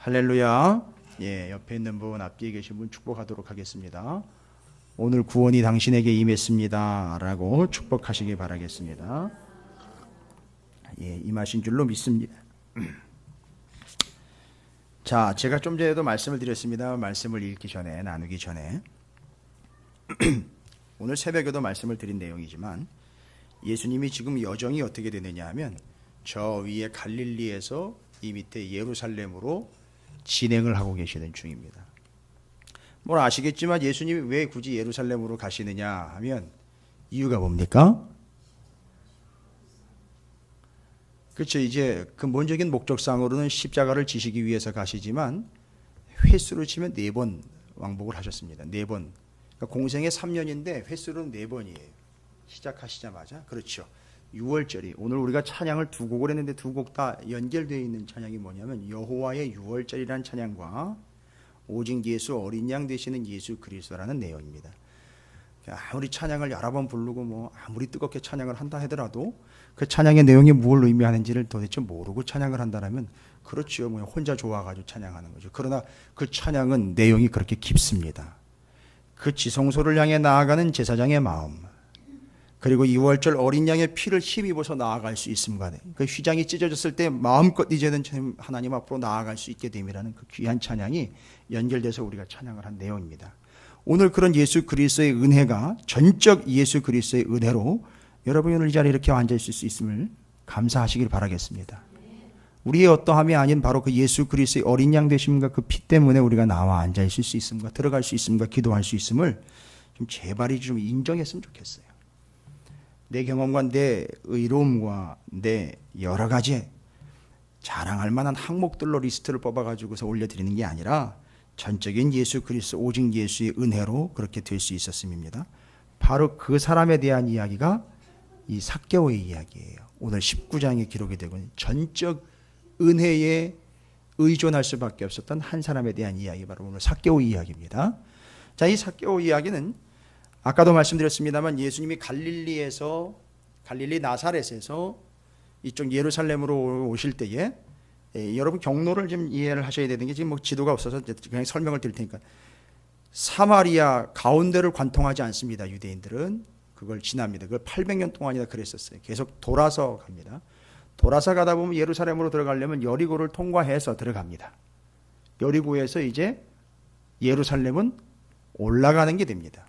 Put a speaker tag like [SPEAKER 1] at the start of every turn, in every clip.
[SPEAKER 1] 할렐루야. 예, 옆에 있는 분, 앞뒤에 계신 분 축복하도록 하겠습니다. 오늘 구원이 당신에게 임했습니다 라고 축복하시기 바라겠습니다. 예, 임하신 줄로 믿습니다. 자, 제가 좀 전에도 말씀을 드렸습니다. 말씀을 읽기 전에, 나누기 전에 오늘 새벽에도 말씀을 드린 내용이지만 예수님이 지금 여정이 어떻게 되느냐 하면 저 위에 갈릴리에서 이 밑에 예루살렘으로 진행을 하고 계시는 중입니다. 뭘 아시겠지만 예수님이 왜 굳이 예루살렘으로 가시느냐 하면 이유가 뭡니까? 그렇죠. 이제 근본적인 목적상으로는 십자가를 지시기 위해서 가시지만 횟수로 치면 4번 왕복을 하셨습니다. 4번. 그러니까 공생애 3년인데 횟수로는 4번이에요. 시작하시자마자. 그렇죠. 6월절이 오늘 우리가 찬양을 2곡을 했는데 2곡 다 연결되어 있는 찬양이 뭐냐면 여호와의 6월절이라는 찬양과 오직 예수 어린 양 되시는 예수 그리스도라는 내용입니다. 아무리 찬양을 여러 번 부르고 뭐 아무리 뜨겁게 찬양을 한다 하더라도 그 찬양의 내용이 뭘 의미하는지를 도대체 모르고 찬양을 한다면 그렇죠. 뭐 혼자 좋아가지고 찬양하는 거죠. 그러나 그 찬양은 내용이 그렇게 깊습니다. 그 지성소를 향해 나아가는 제사장의 마음, 그리고 2월절 어린 양의 피를 힘입어서 나아갈 수 있음과 그 휘장이 찢어졌을 때 마음껏 이제는 하나님 앞으로 나아갈 수 있게 됨이라는 그 귀한 찬양이 연결돼서 우리가 찬양을 한 내용입니다. 오늘 그런 예수 그리스도의 은혜가 전적 예수 그리스도의 은혜로 여러분이 오늘 이 자리에 이렇게 앉아있을 수 있음을 감사하시길 바라겠습니다. 우리의 어떠함이 아닌 바로 그 예수 그리스도의 어린 양 되심과 그 피 때문에 우리가 나와 앉아있을 수 있음과 들어갈 수 있음과 기도할 수 있음을 좀 제발이 좀 인정했으면 좋겠어요. 내 경험과 내 의로움과 내 여러 가지 자랑할 만한 항목들로 리스트를 뽑아가지고서 올려드리는 게 아니라 전적인 예수 그리스도 오직 예수의 은혜로 그렇게 될 수 있었음입니다. 바로 그 사람에 대한 이야기가 이 삭개오의 이야기예요. 오늘 19장에 기록이 되고 전적 은혜에 의존할 수밖에 없었던 한 사람에 대한 이야기, 바로 오늘 삭개오 이야기입니다. 자, 이 삭개오 이야기는 아까도 말씀드렸습니다만 예수님이 갈릴리 나사렛에서 이쪽 예루살렘으로 오실 때에 여러분 경로를 좀 이해를 하셔야 되는 게 지금 뭐 지도가 없어서 그냥 설명을 드릴 테니까 사마리아 가운데를 관통하지 않습니다. 유대인들은 그걸 지납니다. 그걸 800년 동안이나 그랬었어요. 계속 돌아서 갑니다. 돌아서 가다 보면 예루살렘으로 들어가려면 여리고를 통과해서 들어갑니다. 여리고에서 이제 예루살렘은 올라가는 게 됩니다.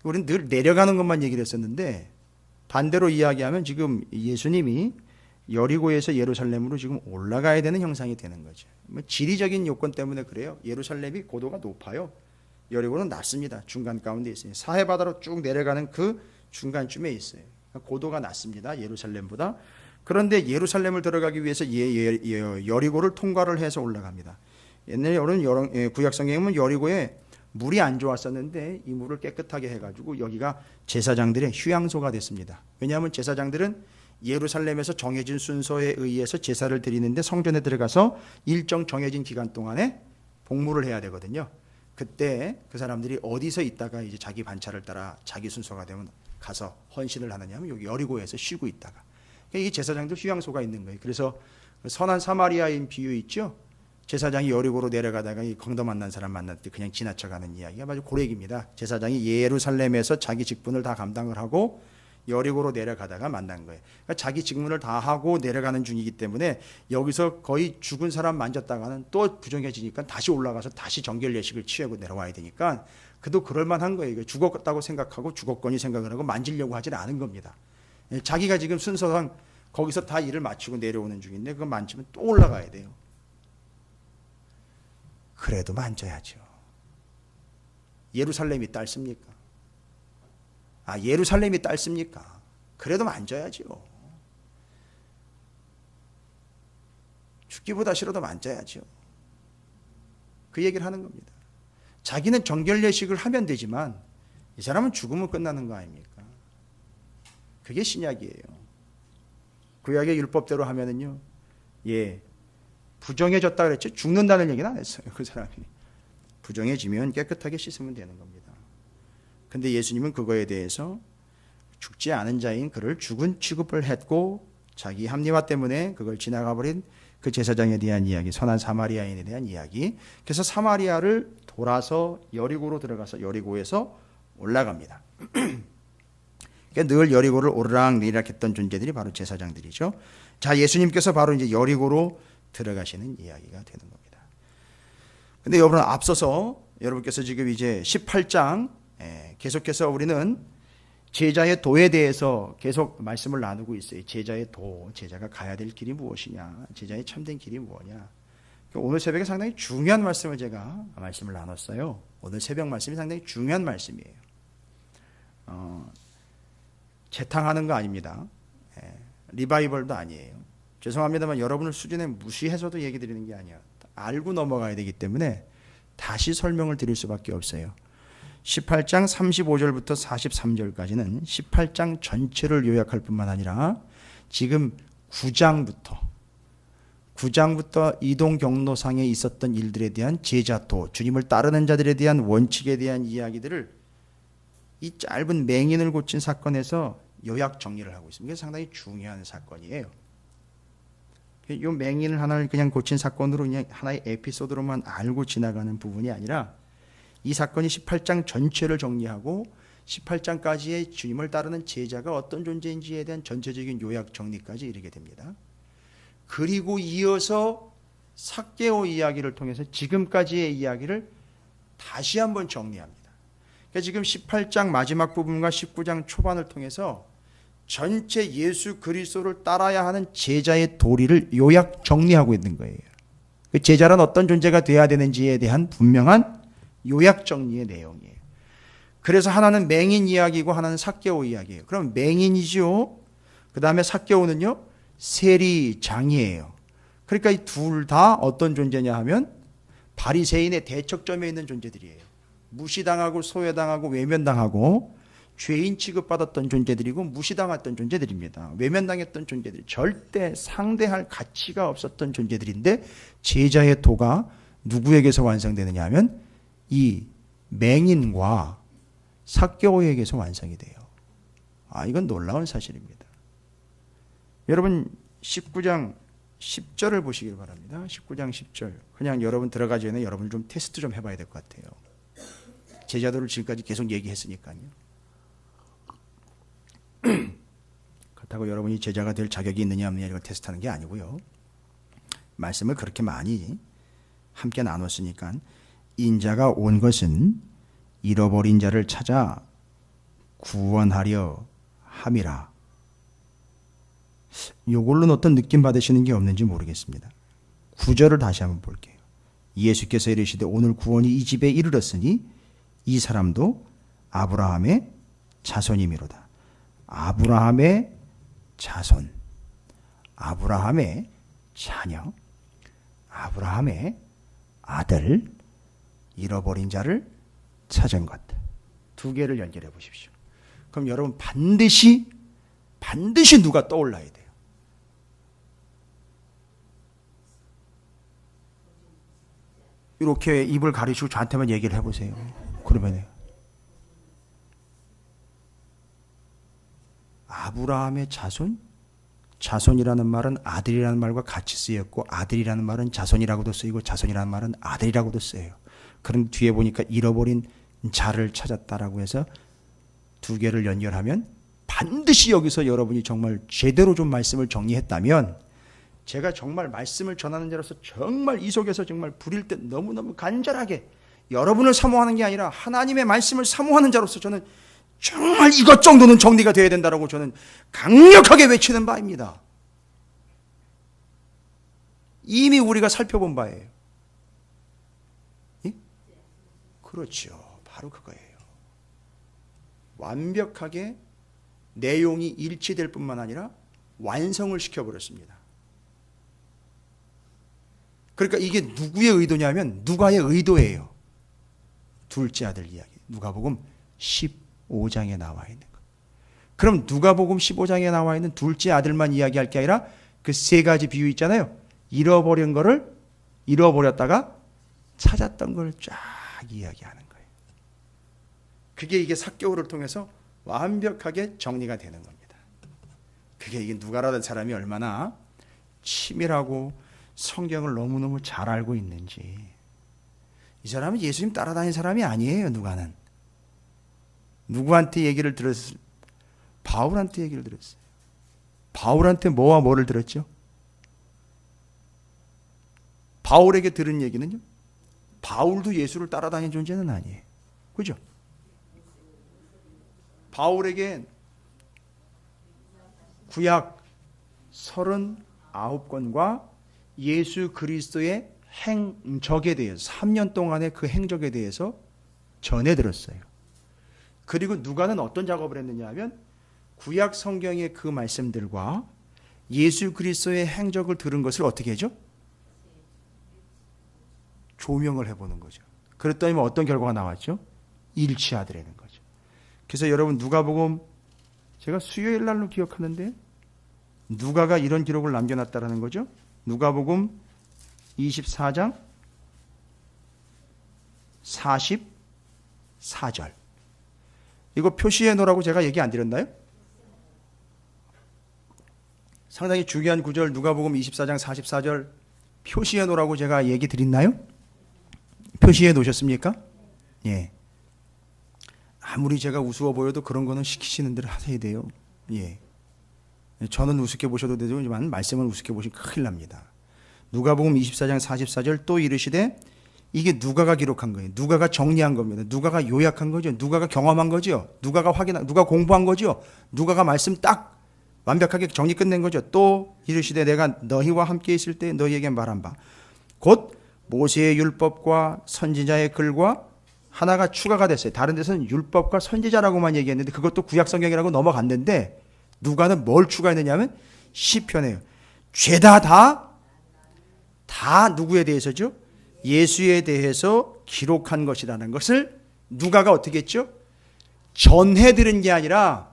[SPEAKER 1] 우리는 늘 내려가는 것만 얘기를 했었는데 반대로 이야기하면 지금 예수님이 여리고에서 예루살렘으로 지금 올라가야 되는 형상이 되는 거죠. 지리적인 요건 때문에 그래요. 예루살렘이 고도가 높아요. 여리고는 낮습니다. 중간 가운데 있어요. 사해바다로 쭉 내려가는 그 중간쯤에 있어요. 고도가 낮습니다. 예루살렘보다. 그런데 예루살렘을 들어가기 위해서 여리고를 통과를 해서 올라갑니다. 옛날에 구약성경에 보면 여리고에 물이 안 좋았었는데 이 물을 깨끗하게 해가지고 여기가 제사장들의 휴양소가 됐습니다. 왜냐하면 제사장들은 예루살렘에서 정해진 순서에 의해서 제사를 드리는데 성전에 들어가서 일정 정해진 기간 동안에 복무를 해야 되거든요. 그때 그 사람들이 어디서 있다가 이제 자기 반차를 따라 자기 순서가 되면 가서 헌신을 하느냐 하면 여기 여리고에서 쉬고 있다가, 이 제사장들 휴양소가 있는 거예요. 그래서 선한 사마리아인 비유 있죠. 제사장이 여리고로 내려가다가 이 강도 만난 사람 만날 때 그냥 지나쳐가는 이야기가 아주 고래기입니다. 제사장이 예루살렘에서 자기 직분을 다 감당을 하고 여리고로 내려가다가 만난 거예요. 그러니까 자기 직분을 다 하고 내려가는 중이기 때문에 여기서 거의 죽은 사람 만졌다가는 또 부정해지니까 다시 올라가서 다시 정결 예식을 취하고 내려와야 되니까 그도 그럴만한 거예요. 죽었다고 생각하고 죽었거니 생각을 하고 만지려고 하지는 않은 겁니다. 자기가 지금 순서상 거기서 다 일을 마치고 내려오는 중인데 그거 만지면 또 올라가야 돼요. 그래도 만져야죠. 예루살렘이 딸습니까? 예루살렘이 딸습니까? 그래도 만져야죠. 죽기보다 싫어도 만져야죠. 그 얘기를 하는 겁니다. 자기는 정결 예식을 하면 되지만 이 사람은 죽으면 끝나는 거 아닙니까? 그게 신약이에요. 구약의 율법대로 하면은요, 부정해졌다 그랬죠. 죽는다는 얘기는 안 했어요. 그 사람이 부정해지면 깨끗하게 씻으면 되는 겁니다. 근데 예수님은 그거에 대해서 죽지 않은 자인 그를 죽은 취급을 했고 자기 합리화 때문에 그걸 지나가버린 그 제사장에 대한 이야기, 선한 사마리아인에 대한 이야기. 그래서 사마리아를 돌아서 여리고로 들어가서 여리고에서 올라갑니다. 그러니까 늘 여리고를 오르락내리락 했던 존재들이 바로 제사장들이죠. 자, 예수님께서 바로 이제 여리고로 들어가시는 이야기가 되는 겁니다. 근데 여러분, 앞서서 여러분께서 지금 이제 18장 계속해서 우리는 제자의 도에 대해서 계속 말씀을 나누고 있어요. 제자의 도, 제자가 가야 될 길이 무엇이냐, 제자의 참된 길이 뭐냐. 오늘 새벽에 상당히 중요한 말씀을 제가 말씀을 나눴어요. 오늘 새벽 말씀이 상당히 중요한 말씀이에요. 재탕하는 거 아닙니다. 리바이벌도 아니에요. 죄송합니다만 여러분을 수준에 무시해서도 얘기 드리는 게 아니에요. 알고 넘어가야 되기 때문에 다시 설명을 드릴 수밖에 없어요. 18장 35절부터 43절까지는 18장 전체를 요약할 뿐만 아니라 지금 9장부터 이동 경로상에 있었던 일들에 대한 제자도, 주님을 따르는 자들에 대한 원칙에 대한 이야기들을 이 짧은 맹인을 고친 사건에서 요약 정리를 하고 있습니다. 이게 상당히 중요한 사건이에요. 이 맹인을 하나를 그냥 고친 사건으로 그냥 하나의 에피소드로만 알고 지나가는 부분이 아니라 이 사건이 18장 전체를 정리하고 18장까지의 주님을 따르는 제자가 어떤 존재인지에 대한 전체적인 요약 정리까지 이르게 됩니다. 그리고 이어서 삭개오 이야기를 통해서 지금까지의 이야기를 다시 한번 정리합니다. 그러니까 지금 18장 마지막 부분과 19장 초반을 통해서 전체 예수 그리스도를 따라야 하는 제자의 도리를 요약 정리하고 있는 거예요. 그 제자는 어떤 존재가 돼야 되는지에 대한 분명한 요약 정리의 내용이에요. 그래서 하나는 맹인 이야기고 하나는 삭개오 이야기예요. 그럼 맹인이죠. 그 다음에 삭개오는요, 세리장이에요. 그러니까 이 둘 다 어떤 존재냐 하면 바리새인의 대척점에 있는 존재들이에요. 무시당하고 소외당하고 외면당하고 죄인 취급받았던 존재들이고 무시당했던 존재들입니다. 외면당했던 존재들이 절대 상대할 가치가 없었던 존재들인데 제자의 도가 누구에게서 완성되느냐 하면 이 맹인과 삭개오에게서 완성이 돼요. 이건 놀라운 사실입니다. 여러분 19장 10절을 보시길 바랍니다. 19장 10절. 그냥 여러분 들어가기 전에 여러분 좀 테스트 좀 해봐야 될 것 같아요. 제자도를 지금까지 계속 얘기했으니까요. 그렇다고 여러분이 제자가 될 자격이 있느냐 없느냐 이걸 테스트하는 게 아니고요. 말씀을 그렇게 많이 함께 나눴으니까 인자가 온 것은 잃어버린 자를 찾아 구원하려 함이라. 요걸로는 어떤 느낌 받으시는 게 없는지 모르겠습니다. 9절을 다시 한번 볼게요. 예수께서 이르시되 오늘 구원이 이 집에 이르렀으니 이 사람도 아브라함의 자손이미로다. 아브라함의 자손, 아브라함의 자녀, 아브라함의 아들, 잃어버린 자를 찾은 것. 두 개를 연결해 보십시오. 그럼 여러분 반드시 누가 떠올라야 돼요. 이렇게 입을 가리시고 저한테만 얘기를 해보세요. 그러면 아브라함의 자손? 자손이라는 말은 아들이라는 말과 같이 쓰였고 아들이라는 말은 자손이라고도 쓰이고 자손이라는 말은 아들이라고도 쓰여요. 그런 뒤에 보니까 잃어버린 자를 찾았다라고 해서 두 개를 연결하면 반드시 여기서 여러분이 정말 제대로 좀 말씀을 정리했다면 제가 정말 말씀을 전하는 자로서 정말 이 속에서 정말 부릴 때 너무너무 간절하게 여러분을 사모하는 게 아니라 하나님의 말씀을 사모하는 자로서 저는 정말 이것 정도는 정리가 되어야 된다고 저는 강력하게 외치는 바입니다. 이미 우리가 살펴본 바예요. 예? 그렇죠. 바로 그거예요. 완벽하게 내용이 일치될 뿐만 아니라 완성을 시켜버렸습니다. 그러니까 이게 누구의 의도냐면 누가의 의도예요. 둘째 아들 이야기. 누가복음 15장에 나와 있는 것. 그럼 누가복음 15장에 나와 있는 둘째 아들만 이야기할 게 아니라 그 세 가지 비유 있잖아요. 잃어버린 거를 잃어버렸다가 찾았던 걸 쫙 이야기하는 거예요. 그게 이게 삭개오를 통해서 완벽하게 정리가 되는 겁니다. 그게 이게 누가라는 사람이 얼마나 치밀하고 성경을 너무너무 잘 알고 있는지. 이 사람은 예수님 따라다니는 사람이 아니에요. 누가는. 누구한테 얘기를 들었어요? 바울한테 얘기를 들었어요. 바울한테 뭐와 뭐를 들었죠? 바울에게 들은 얘기는요, 바울도 예수를 따라다니는 존재는 아니에요. 그죠? 바울에게 구약 39권과 예수 그리스도의 행적에 대해서 3년 동안의 그 행적에 대해서 전해 들었어요. 그리고 누가는 어떤 작업을 했느냐 하면 구약 성경의 그 말씀들과 예수 그리스도의 행적을 들은 것을 어떻게 하죠? 조명을 해보는 거죠. 그랬더니 어떤 결과가 나왔죠? 일치하더라는 거죠. 그래서 여러분 누가복음, 제가 수요일 날로 기억하는데 누가가 이런 기록을 남겨놨다라는 거죠. 누가복음 24장 44절. 이거 표시해 놓으라고 제가 얘기 안 드렸나요? 상당히 중요한 구절, 누가복음 24장 44절 표시해 놓으라고 제가 얘기 드렸나요? 표시해 놓으셨습니까? 예. 아무리 제가 우스워 보여도 그런 거는 시키시는 대로 하셔야 돼요. 예. 저는 우습게 보셔도 되지만 말씀을 우습게 보시면 큰일 납니다. 누가복음 24장 44절 또 이르시되, 이게 누가가 기록한 거예요. 누가가 정리한 겁니다. 누가가 요약한 거죠. 누가가 경험한 거죠. 누가가 누가 공부한 거죠. 누가가 말씀 딱 완벽하게 정리 끝낸 거죠. 또 이르시되 내가 너희와 함께 있을 때 너희에게 말한 바 곧 모세의 율법과 선지자의 글과 하나가 추가가 됐어요. 다른 데서는 율법과 선지자라고만 얘기했는데 그것도 구약 성경이라고 넘어갔는데 누가는 뭘 추가했느냐 하면 시편이에요. 죄다 다 누구에 대해서죠? 예수에 대해서 기록한 것이라는 것을 누가가 어떻게 했죠? 전해들은 게 아니라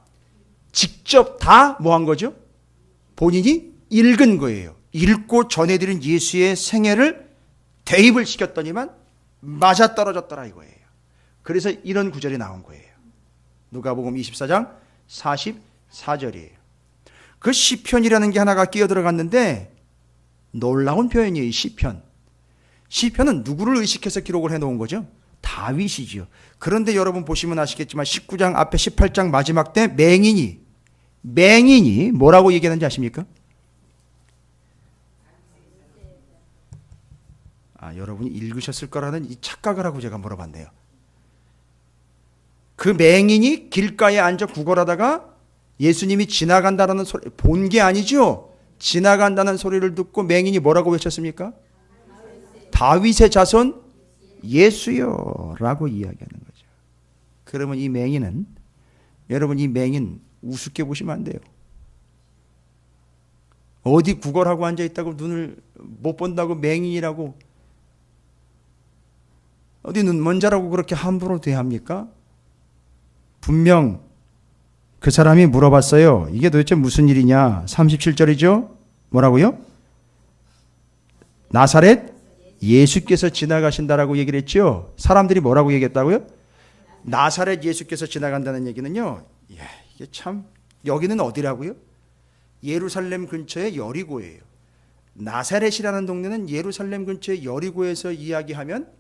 [SPEAKER 1] 직접 다 뭐 한 거죠? 본인이 읽은 거예요. 읽고 전해드린 예수의 생애를 대입을 시켰더니만 맞아떨어졌더라 이거예요. 그래서 이런 구절이 나온 거예요. 누가복음 24장 44절이에요. 그 시편이라는 게 하나가 끼어 들어갔는데 놀라운 표현이에요. 시편은 누구를 의식해서 기록을 해놓은 거죠? 다윗이지요. 그런데 여러분 보시면 아시겠지만 19장 앞에 18장 마지막 때 맹인이 뭐라고 얘기하는지 아십니까? 여러분이 읽으셨을 거라는 이 착각을 하고 제가 물어봤네요. 그 맹인이 길가에 앉아 구걸하다가 예수님이 지나간다는 소리, 본 게 아니죠? 지나간다는 소리를 듣고 맹인이 뭐라고 외쳤습니까? 다윗의 자손 예수여 라고 이야기하는 거죠. 그러면 이 맹인은, 여러분 이 맹인 우습게 보시면 안 돼요. 어디 구걸하고 앉아있다고 눈을 못 본다고 맹인이라고, 어디 눈 먼 자라고 그렇게 함부로 대합니까? 분명 그 사람이 물어봤어요. 이게 도대체 무슨 일이냐? 37절이죠? 뭐라고요? 나사렛 예수께서 지나가신다라고 얘기를 했죠. 사람들이 뭐라고 얘기했다고요? 나사렛 예수께서 지나간다는 얘기는요, 이게 참, 여기는 어디라고요? 예루살렘 근처의 여리고예요. 나사렛이라는 동네는 예루살렘 근처의 여리고에서 이야기하면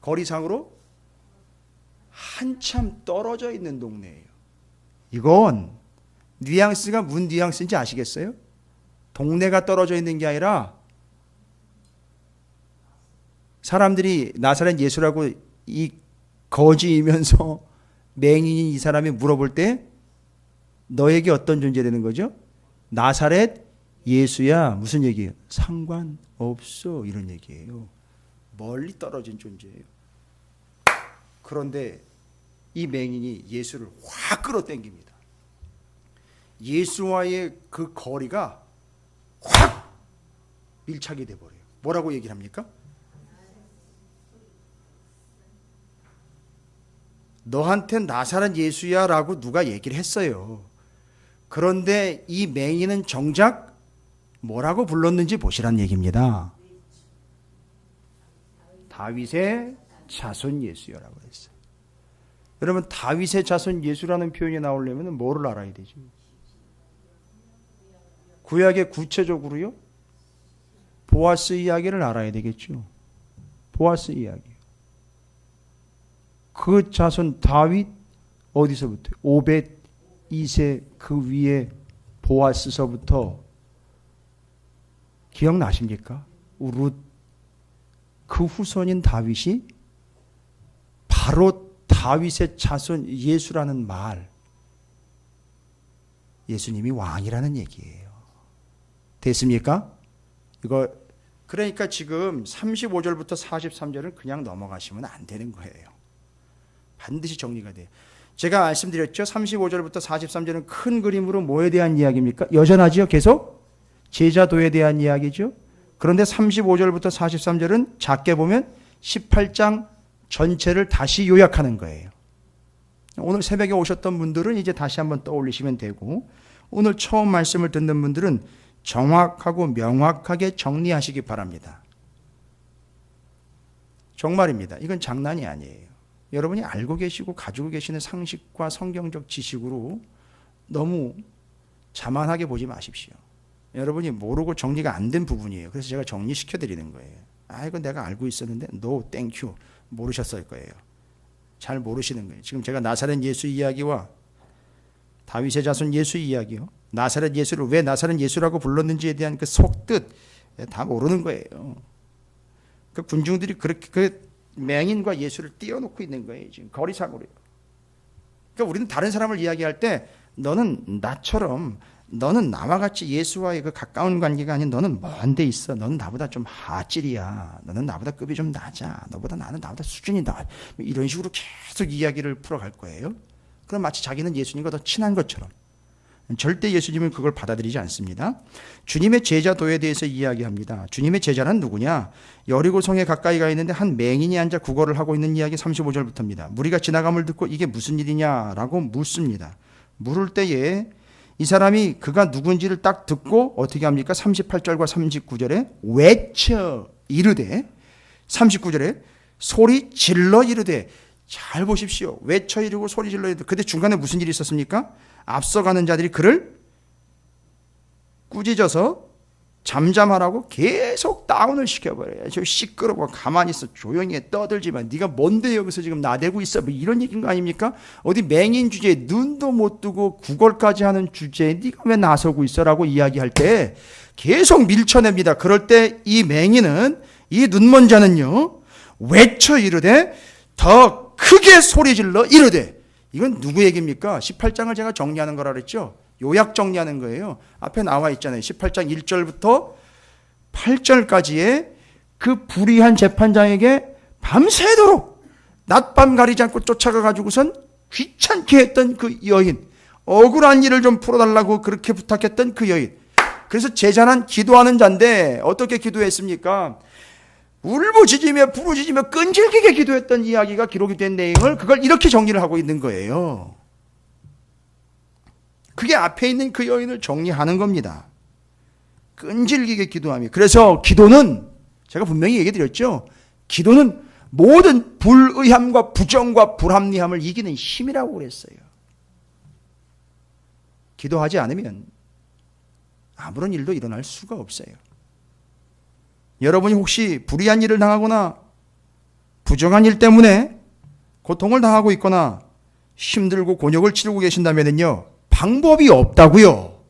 [SPEAKER 1] 거리상으로 한참 떨어져 있는 동네예요. 이건 뉘앙스가 무슨 뉘앙스인지 아시겠어요? 동네가 떨어져 있는 게 아니라 사람들이 나사렛 예수라고 이 거지이면서 맹인인 이 사람이 물어볼 때 너에게 어떤 존재 되는 거죠? 나사렛 예수야. 무슨 얘기예요? 상관없어. 이런 얘기예요. 멀리 떨어진 존재예요. 그런데 이 맹인이 예수를 확 끌어당깁니다. 예수와의 그 거리가 확 밀착이 돼버려요. 뭐라고 얘기를 합니까? 너한텐 나사렛 예수야 라고 누가 얘기를 했어요. 그런데 이 맹인은 정작 뭐라고 불렀는지 보시란 얘기입니다. 다윗의 자손 예수여라고 했어요. 여러분 다윗의 자손 예수라는 표현이 나오려면 뭐를 알아야 되죠? 구약에 구체적으로요? 보아스 이야기를 알아야 되겠죠. 보아스 이야기. 그 자손 다윗 어디서부터? 오벳 2세 그 위에 보아스서부터 기억나십니까? 룻 그 후손인 다윗이 바로 다윗의 자손 예수라는 말, 예수님이 왕이라는 얘기예요. 됐습니까? 이거 그러니까 지금 35절부터 43절은 그냥 넘어가시면 안 되는 거예요. 반드시 정리가 돼요. 제가 말씀드렸죠. 35절부터 43절은 큰 그림으로 뭐에 대한 이야기입니까? 여전하지요. 계속 제자도에 대한 이야기죠. 그런데 35절부터 43절은 작게 보면 18장 전체를 다시 요약하는 거예요. 오늘 새벽에 오셨던 분들은 이제 다시 한번 떠올리시면 되고, 오늘 처음 말씀을 듣는 분들은 정확하고 명확하게 정리하시기 바랍니다. 정말입니다. 이건 장난이 아니에요. 여러분이 알고 계시고 가지고 계시는 상식과 성경적 지식으로 너무 자만하게 보지 마십시오. 여러분이 모르고 정리가 안 된 부분이에요. 그래서 제가 정리시켜 드리는 거예요. 아, 이건 내가 알고 있었는데 no, thank you. 모르셨을 거예요. 잘 모르시는 거예요. 지금 제가 나사렛 예수 이야기와 다윗의 자손 예수 이야기요, 나사렛 예수를 왜 나사렛 예수라고 불렀는지에 대한 그 속뜻 다 모르는 거예요. 그 군중들이 그렇게 그 맹인과 예수를 띄워놓고 있는 거예요. 지금 거리상으로요. 그러니까 우리는 다른 사람을 이야기할 때 너는 나처럼, 너는 나와 같이 예수와의 그 가까운 관계가 아닌 너는 먼 데 있어. 너는 나보다 좀 하찔이야. 너는 나보다 급이 좀 낮아. 나보다 수준이 낮아. 이런 식으로 계속 이야기를 풀어갈 거예요. 그럼 마치 자기는 예수님과 더 친한 것처럼. 절대 예수님은 그걸 받아들이지 않습니다. 주님의 제자도에 대해서 이야기합니다. 주님의 제자는 누구냐? 여리고성에 가까이 가 있는데 한 맹인이 앉아 구걸을 하고 있는 이야기 35절부터입니다. 무리가 지나감을 듣고 이게 무슨 일이냐라고 묻습니다. 물을 때에 이 사람이 그가 누군지를 딱 듣고 어떻게 합니까? 38절과 39절에 외쳐 이르되, 39절에 소리 질러 이르되. 잘 보십시오. 외쳐 이르고 소리 질러 이르되. 그때 중간에 무슨 일이 있었습니까? 앞서가는 자들이 그를 꾸짖어서 잠잠하라고 계속 다운을 시켜버려요. 저 시끄러워, 가만히 있어, 조용히 해, 떠들지 마. 네가 뭔데 여기서 지금 나대고 있어, 뭐 이런 얘기인 거 아닙니까? 어디 맹인 주제에 눈도 못 뜨고 구걸까지 하는 주제에 네가 왜 나서고 있어라고 이야기할 때 계속 밀쳐냅니다. 그럴 때 이 맹인은, 이 눈먼 자는요, 외쳐 이르되, 더 크게 소리질러 이르되. 이건 누구 얘기입니까? 18장을 제가 정리하는 거라 그랬죠. 요약 정리하는 거예요. 앞에 나와 있잖아요. 18장 1절부터 8절까지의 그 불의한 재판장에게 밤새도록 낮밤 가리지 않고 쫓아가 가지고선 귀찮게 했던 그 여인, 억울한 일을 좀 풀어달라고 그렇게 부탁했던 그 여인. 그래서 제자는 기도하는 자인데 어떻게 기도했습니까? 울부짖으며 부르짖으며 끈질기게 기도했던 이야기가 기록이 된 내용을, 그걸 이렇게 정리를 하고 있는 거예요. 그게 앞에 있는 그 여인을 정리하는 겁니다. 끈질기게 기도하며. 그래서 기도는, 제가 분명히 얘기 드렸죠. 기도는 모든 불의함과 부정과 불합리함을 이기는 힘이라고 그랬어요. 기도하지 않으면 아무런 일도 일어날 수가 없어요. 여러분이 혹시 불의한 일을 당하거나 부정한 일 때문에 고통을 당하고 있거나 힘들고 곤욕을 치르고 계신다면요, 방법이 없다고요.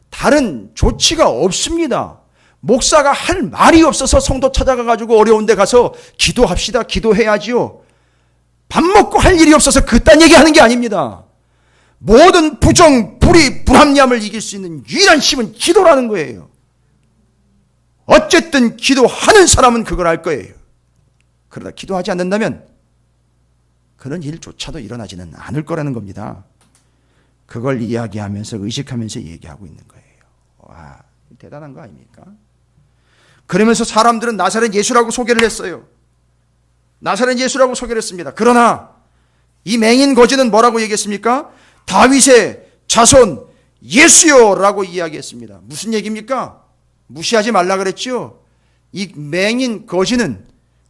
[SPEAKER 1] 다른 조치가 없습니다. 목사가 할 말이 없어서 성도 찾아가가지고 어려운 데 가서 기도합시다, 기도해야지요. 밥 먹고 할 일이 없어서 그딴 얘기하는 게 아닙니다. 모든 부정, 불의, 불합리함을 이길 수 있는 유일한 힘은 기도라는 거예요. 어쨌든 기도하는 사람은 그걸 알 거예요. 그러다 기도하지 않는다면 그런 일조차도 일어나지는 않을 거라는 겁니다. 그걸 이야기하면서 의식하면서 얘기하고 있는 거예요. 와, 대단한 거 아닙니까? 그러면서 사람들은 나사렛 예수라고 소개를 했어요. 나사렛 예수라고 소개를 했습니다. 그러나 이 맹인 거지는 뭐라고 얘기했습니까? 다윗의 자손 예수요라고 이야기했습니다. 무슨 얘기입니까? 무시하지 말라 그랬죠. 이 맹인 거지는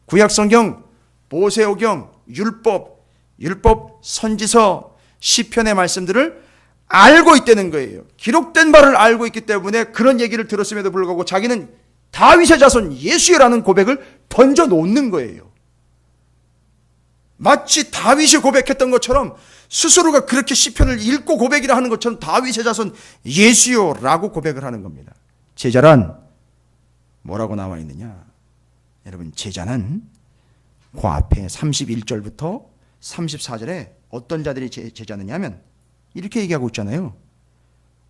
[SPEAKER 1] 구약성경, 모세오경, 율법, 선지서, 시편의 말씀들을 알고 있다는 거예요. 기록된 바를 알고 있기 때문에 그런 얘기를 들었음에도 불구하고 자기는 다윗의 자손 예수라는 고백을 던져 놓는 거예요. 마치 다윗이 고백했던 것처럼 스스로가 그렇게 시편을 읽고 고백이라 하는 것처럼 다윗의 자손 예수요라고 고백을 하는 겁니다. 제자란 뭐라고 나와 있느냐? 여러분, 제자는 그 앞에 31절부터 34절에 어떤 자들이 제자느냐면 이렇게 얘기하고 있잖아요.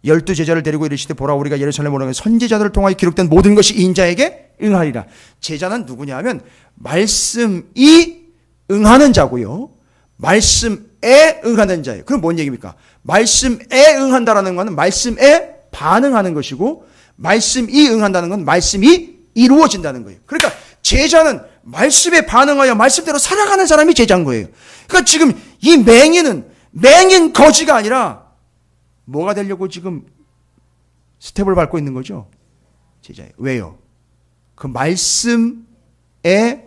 [SPEAKER 1] 12제자를 데리고 이르시되 보라, 우리가 예루살렘 오르는 선지자들을 통하여 기록된 모든 것이 인자에게 응하리라. 제자는 누구냐 하면 말씀이 응하는 자고요, 말씀에 응하는 자예요. 그럼 뭔 얘기입니까? 말씀에 응한다라는 것은 말씀에 반응하는 것이고, 말씀이 응한다는 건 말씀이 이루어진다는 거예요. 그러니까 제자는 말씀에 반응하여 말씀대로 살아가는 사람이 제자인 거예요. 그러니까 지금 이 맹인은 맹인 거지가 아니라 뭐가 되려고 지금 스텝을 밟고 있는 거죠? 제자예요. 왜요? 그 말씀에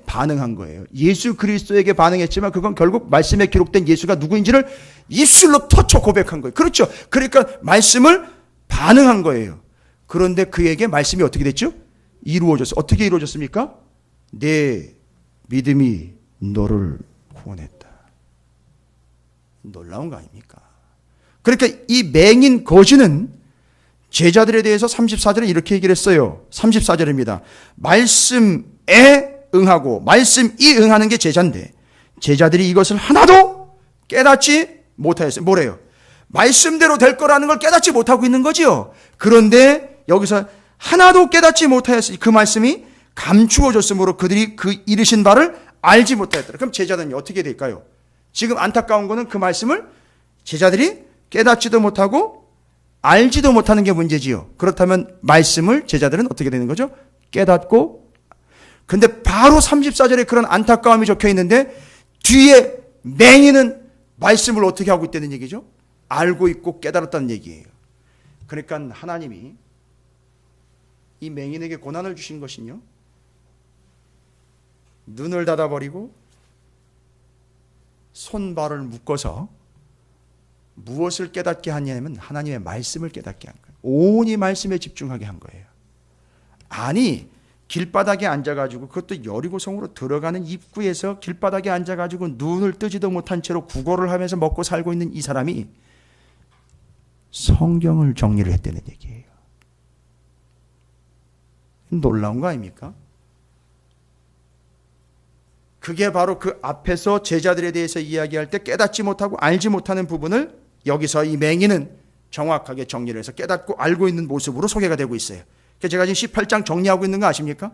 [SPEAKER 1] 반응한 거예요. 예수 그리스도에게 반응했지만 그건 결국 말씀에 기록된 예수가 누구인지를 입술로 터쳐 고백한 거예요. 그렇죠? 그러니까 말씀을 반응한 거예요. 그런데 그에게 말씀이 어떻게 됐죠? 이루어졌어요. 어떻게 이루어졌습니까? 내 믿음이 너를 구원했다. 놀라운 거 아닙니까? 그러니까 이 맹인 거지는 제자들에 대해서 34절에 이렇게 얘기를 했어요. 34절입니다. 말씀에 응하고 말씀이 응하는 게 제자인데 제자들이 이것을 하나도 깨닫지 못하였어요. 뭐래요? 말씀대로 될 거라는 걸 깨닫지 못하고 있는 거지요. 그런데 여기서 하나도 깨닫지 못하였으니 그 말씀이 감추어졌으므로 그들이 그 이르신 바를 알지 못하였더라. 그럼 제자들은 어떻게 될까요? 지금 안타까운 거는 그 말씀을 제자들이 깨닫지도 못하고 알지도 못하는 게 문제지요. 그렇다면 말씀을 제자들은 어떻게 되는 거죠? 깨닫고. 근데 바로 34절에 그런 안타까움이 적혀 있는데 뒤에 맹인은 말씀을 어떻게 하고 있다는 얘기죠? 알고 있고 깨달았다는 얘기예요. 그러니까 하나님이 이 맹인에게 고난을 주신 것은요, 눈을 닫아버리고 손발을 묶어서 무엇을 깨닫게 하냐면 하나님의 말씀을 깨닫게 한 거예요. 온이 말씀에 집중하게 한 거예요. 아니, 길바닥에 앉아가지고, 그것도 여리고성으로 들어가는 입구에서 길바닥에 앉아가지고 눈을 뜨지도 못한 채로 구걸을 하면서 먹고 살고 있는 이 사람이 성경을 정리를 했다는 얘기예요. 놀라운 거 아닙니까? 그게 바로 그 앞에서 제자들에 대해서 이야기할 때 깨닫지 못하고 알지 못하는 부분을 여기서 이 맹인은 정확하게 정리를 해서 깨닫고 알고 있는 모습으로 소개가 되고 있어요. 그래서 제가 지금 18장 정리하고 있는 거 아십니까?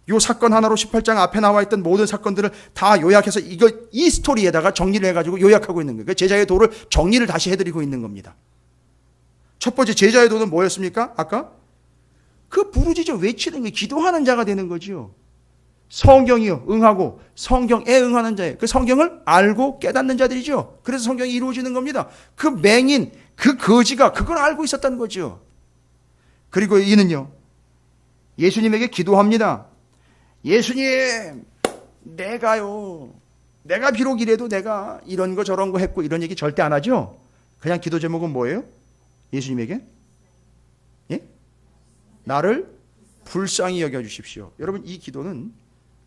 [SPEAKER 1] 이 사건 하나로 18장 앞에 나와 있던 모든 사건들을 다 요약해서 이 스토리에다가 정리를 해가지고 요약하고 있는 거예요. 제자의 도를 정리를 다시 해드리고 있는 겁니다. 첫 번째 제자의 도는 뭐였습니까? 아까 그 부르짖어 외치는 게 기도하는 자가 되는 거지요. 성경이요 응하고 성경에 응하는 자예요. 그 성경을 알고 깨닫는 자들이죠. 그래서 성경이 이루어지는 겁니다. 그 맹인, 그 거지가 그걸 알고 있었다는 거죠. 그리고 이는요, 예수님에게 기도합니다. 예수님, 내가 비록 이래도 내가 이런 거 저런 거 했고 이런 얘기 절대 안 하죠. 그냥 기도 제목은 뭐예요? 예수님에게? 예? 나를 불쌍히 여겨주십시오. 여러분, 이 기도는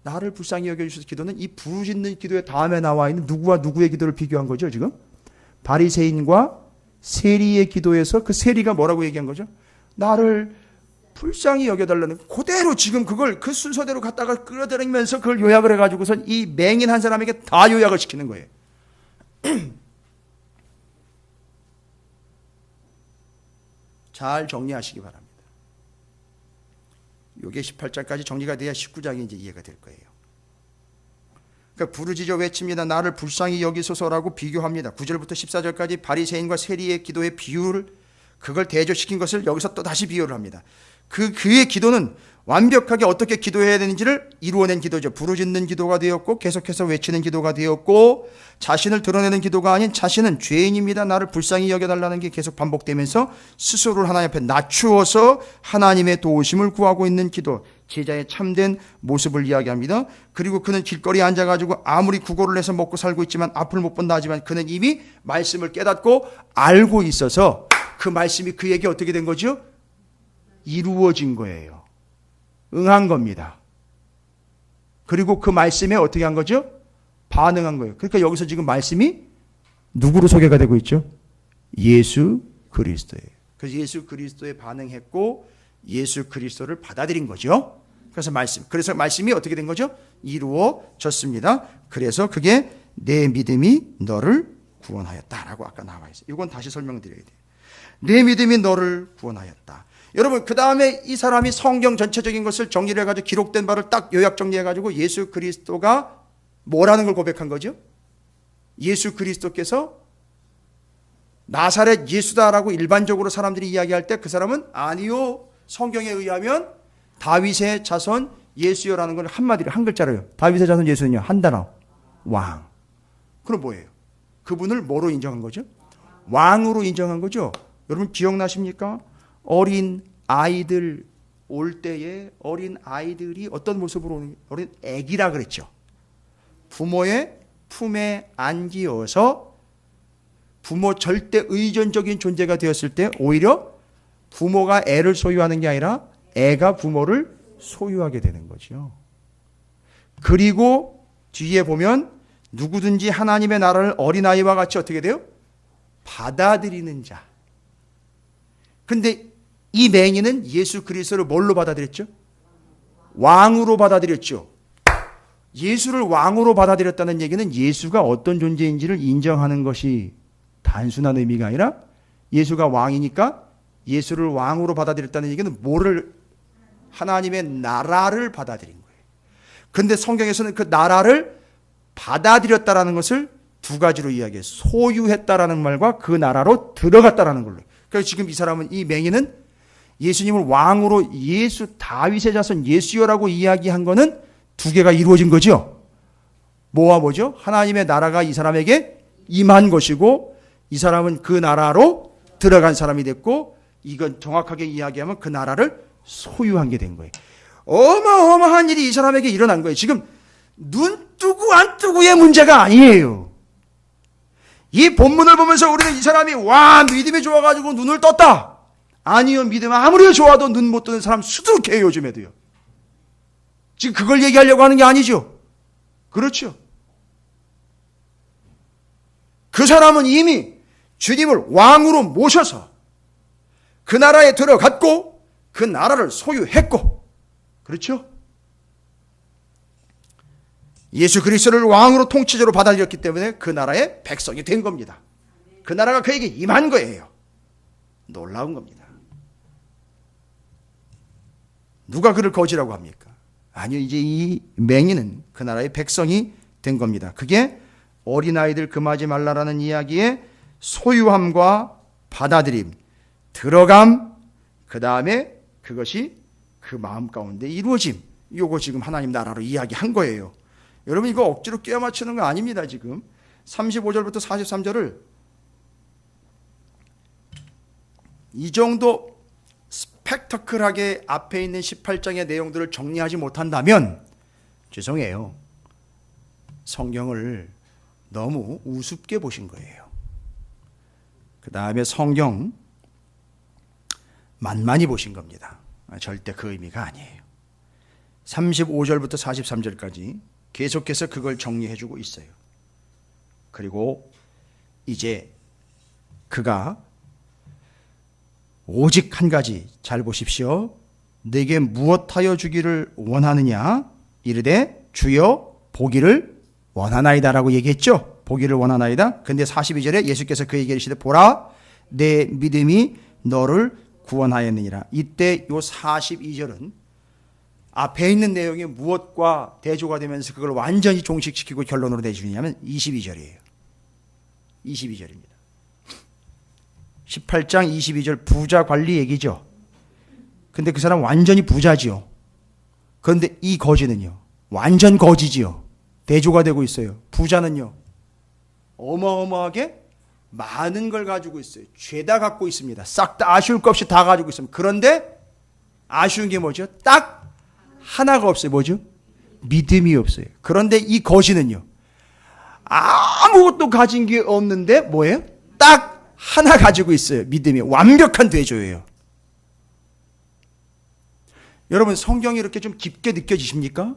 [SPEAKER 1] 나를 불쌍히 여겨주셔서 기도는 이 부르짖는 기도의 다음에 나와 있는 누구와 누구의 기도를 비교한 거죠. 지금 바리새인과 세리의 기도에서 그 세리가 뭐라고 얘기한 거죠? 나를 불쌍히 여겨달라는, 그대로 지금 그걸 그 순서대로 갖다가 끌어들이면서 그걸 요약을 해가지고선 이 맹인 한 사람에게 다 요약을 시키는 거예요. 잘 정리하시기 바랍니다. 이게 18장까지 정리가 돼야 19장이 이제 이해가 될 거예요. 그러니까 부르짖어 외칩니다. 나를 불쌍히 여기소서라고 비교합니다. 9절부터 14절까지 바리새인과 세리의 기도의 비유를, 그걸 대조시킨 것을 여기서 또 다시 비유를 합니다. 그의 기도는 완벽하게 어떻게 기도해야 되는지를 이루어낸 기도죠. 부르짖는 기도가 되었고 계속해서 외치는 기도가 되었고, 자신을 드러내는 기도가 아닌 자신은 죄인입니다, 나를 불쌍히 여겨달라는 게 계속 반복되면서 스스로를 하나님 앞에 낮추어서 하나님의 도우심을 구하고 있는 기도, 제자의 참된 모습을 이야기합니다. 그리고 그는 길거리에 앉아가지고 아무리 구걸을 해서 먹고 살고 있지만 앞을 못 본다 하지만 그는 이미 말씀을 깨닫고 알고 있어서 그 말씀이 그에게 어떻게 된 거죠? 이루어진 거예요. 응한 겁니다. 그리고 그 말씀에 어떻게 한 거죠? 반응한 거예요. 그러니까 여기서 지금 말씀이 누구로 소개가 되고 있죠? 예수 그리스도예요. 그래서 예수 그리스도에 반응했고 예수 그리스도를 받아들인 거죠. 그래서 말씀이 어떻게 된 거죠? 이루어졌습니다. 그래서 그게 내 믿음이 너를 구원하였다라고 아까 나와 있어요. 이건 다시 설명드려야 돼요. 내 믿음이 너를 구원하였다. 여러분, 그 다음에 이 사람이 성경 전체적인 것을 정리를 해가지고 기록된 바를 딱 요약 정리해가지고 예수 그리스도가 뭐라는 걸 고백한 거죠? 예수 그리스도께서 나사렛 예수다라고 일반적으로 사람들이 이야기할 때 그 사람은 아니요, 성경에 의하면 다윗의 자손 예수여라는 걸 한마디로 한 글자로요. 다윗의 자손 예수는요, 한 단어, 왕. 그럼 뭐예요? 그분을 뭐로 인정한 거죠? 왕으로 인정한 거죠. 여러분 기억나십니까? 어린 아이들 올 때에 어린 아이들이 어떤 모습으로 오는, 어린 아기라 그랬죠. 부모의 품에 안기어서 부모 절대 의존적인 존재가 되었을 때 오히려 부모가 애를 소유하는 게 아니라 애가 부모를 소유하게 되는 거죠. 그리고 뒤에 보면 누구든지 하나님의 나라를 어린아이와 같이 어떻게 돼요? 받아들이는 자. 근데 이 맹인은 예수 그리스도를 뭘로 받아들였죠? 왕으로 받아들였죠. 예수를 왕으로 받아들였다는 얘기는 예수가 어떤 존재인지를 인정하는 것이 단순한 의미가 아니라 예수가 왕이니까 예수를 왕으로 받아들였다는 얘기는 뭐를? 하나님의 나라를 받아들인 거예요. 그런데 성경에서는 그 나라를 받아들였다라는 것을 두 가지로 이야기해요. 소유했다라는 말과 그 나라로 들어갔다라는 걸로. 그래서 지금 이 사람은, 이 맹인은 예수님을 왕으로 예수 다윗의 자손 예수여라고 이야기한 거는 두 개가 이루어진 거죠. 뭐와 뭐죠? 하나님의 나라가 이 사람에게 임한 것이고 이 사람은 그 나라로 들어간 사람이 됐고, 이건 정확하게 이야기하면 그 나라를 소유한 게 된 거예요. 어마어마한 일이 이 사람에게 일어난 거예요. 지금 눈 뜨고 안 뜨고의 문제가 아니에요. 이 본문을 보면서 우리는 이 사람이 와 믿음이 좋아가지고 눈을 떴다. 아니요, 믿음 아무리 좋아도 눈 못 뜨는 사람 수두룩해요, 요즘에도요. 지금 그걸 얘기하려고 하는 게 아니죠. 그렇죠. 그 사람은 이미 주님을 왕으로 모셔서 그 나라에 들어갔고 그 나라를 소유했고, 그렇죠? 예수 그리스도를 왕으로 통치자로 받아들였기 때문에 그 나라의 백성이 된 겁니다. 그 나라가 그에게 임한 거예요. 놀라운 겁니다. 누가 그를 거지라고 합니까? 아니요, 이제 이 맹인은 그 나라의 백성이 된 겁니다. 그게 어린아이들 금하지 말라라는 이야기의 소유함과 받아들임, 들어감, 그 다음에 그것이 그 마음 가운데 이루어짐, 요거 지금 하나님 나라로 이야기한 거예요. 여러분 이거 억지로 끼워 맞추는 거 아닙니다. 지금 35절부터 43절을 이 정도 스펙터클하게 앞에 있는 18장의 내용들을 정리하지 못한다면 죄송해요. 성경을 너무 우습게 보신 거예요. 그 다음에 성경 만만히 보신 겁니다. 절대 그 의미가 아니에요. 35절부터 43절까지 계속해서 그걸 정리해주고 있어요. 그리고 이제 그가 오직 한 가지, 잘 보십시오. 내게 무엇하여 주기를 원하느냐? 이르되 주여 보기를 원하나이다라고 얘기했죠. 보기를 원하나이다. 근데 42절에 예수께서 그에게 이르시되 보라 내 믿음이 너를 구원하였느니라. 이때 요 42절은 앞에 있는 내용이 무엇과 대조가 되면서 그걸 완전히 종식시키고 결론으로 내주냐면 22절이에요. 22절입니다. 18장 22절 부자 관리 얘기죠. 근데 그 사람 완전히 부자지요. 그런데 이 거지는요, 완전 거지지요. 대조가 되고 있어요. 부자는요, 어마어마하게 많은 걸 가지고 있어요. 죄다 갖고 있습니다. 싹 다 아쉬울 것 없이 다 가지고 있습니다. 그런데 아쉬운 게 뭐죠? 딱 하나가 없어요. 뭐죠? 믿음이 없어요. 그런데 이 거지는요, 아무것도 가진 게 없는데 뭐예요? 딱 하나 가지고 있어요. 믿음이 완벽한 대조예요. 여러분 성경이 이렇게 좀 깊게 느껴지십니까?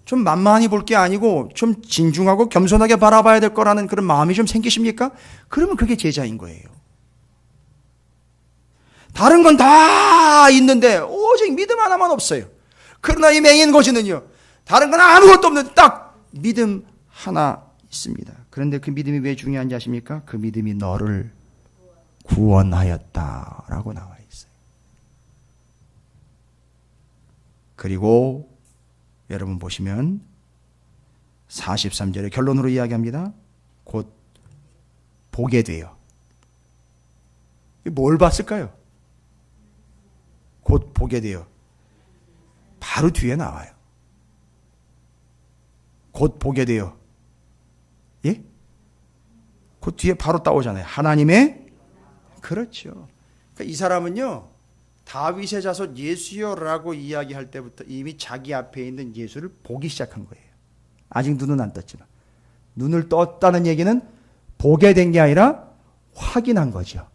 [SPEAKER 1] 좀 만만히 볼 게 아니고 좀 진중하고 겸손하게 바라봐야 될 거라는 그런 마음이 좀 생기십니까? 그러면 그게 제자인 거예요. 다른 건 다 있는데 오직 믿음 하나만 없어요. 그러나 이 맹인 거지는요, 다른 건 아무것도 없는데 딱 믿음 하나 있습니다. 그런데 그 믿음이 왜 중요한지 아십니까? 그 믿음이 너를 구원하였다라고 나와 있어요. 그리고 여러분 보시면 43절에 결론으로 이야기합니다. 곧 보게 돼요. 뭘 봤을까요? 곧 보게 돼요. 바로 뒤에 나와요. 곧 보게 돼요. 예? 그 뒤에 바로 따오잖아요. 하나님의, 그렇죠. 그러니까 이 사람은요, 다윗의 자손 예수여라고 이야기할 때부터 이미 자기 앞에 있는 예수를 보기 시작한 거예요. 아직 눈은 안 떴지만. 눈을 떴다는 얘기는 보게 된 게 아니라 확인한 거죠.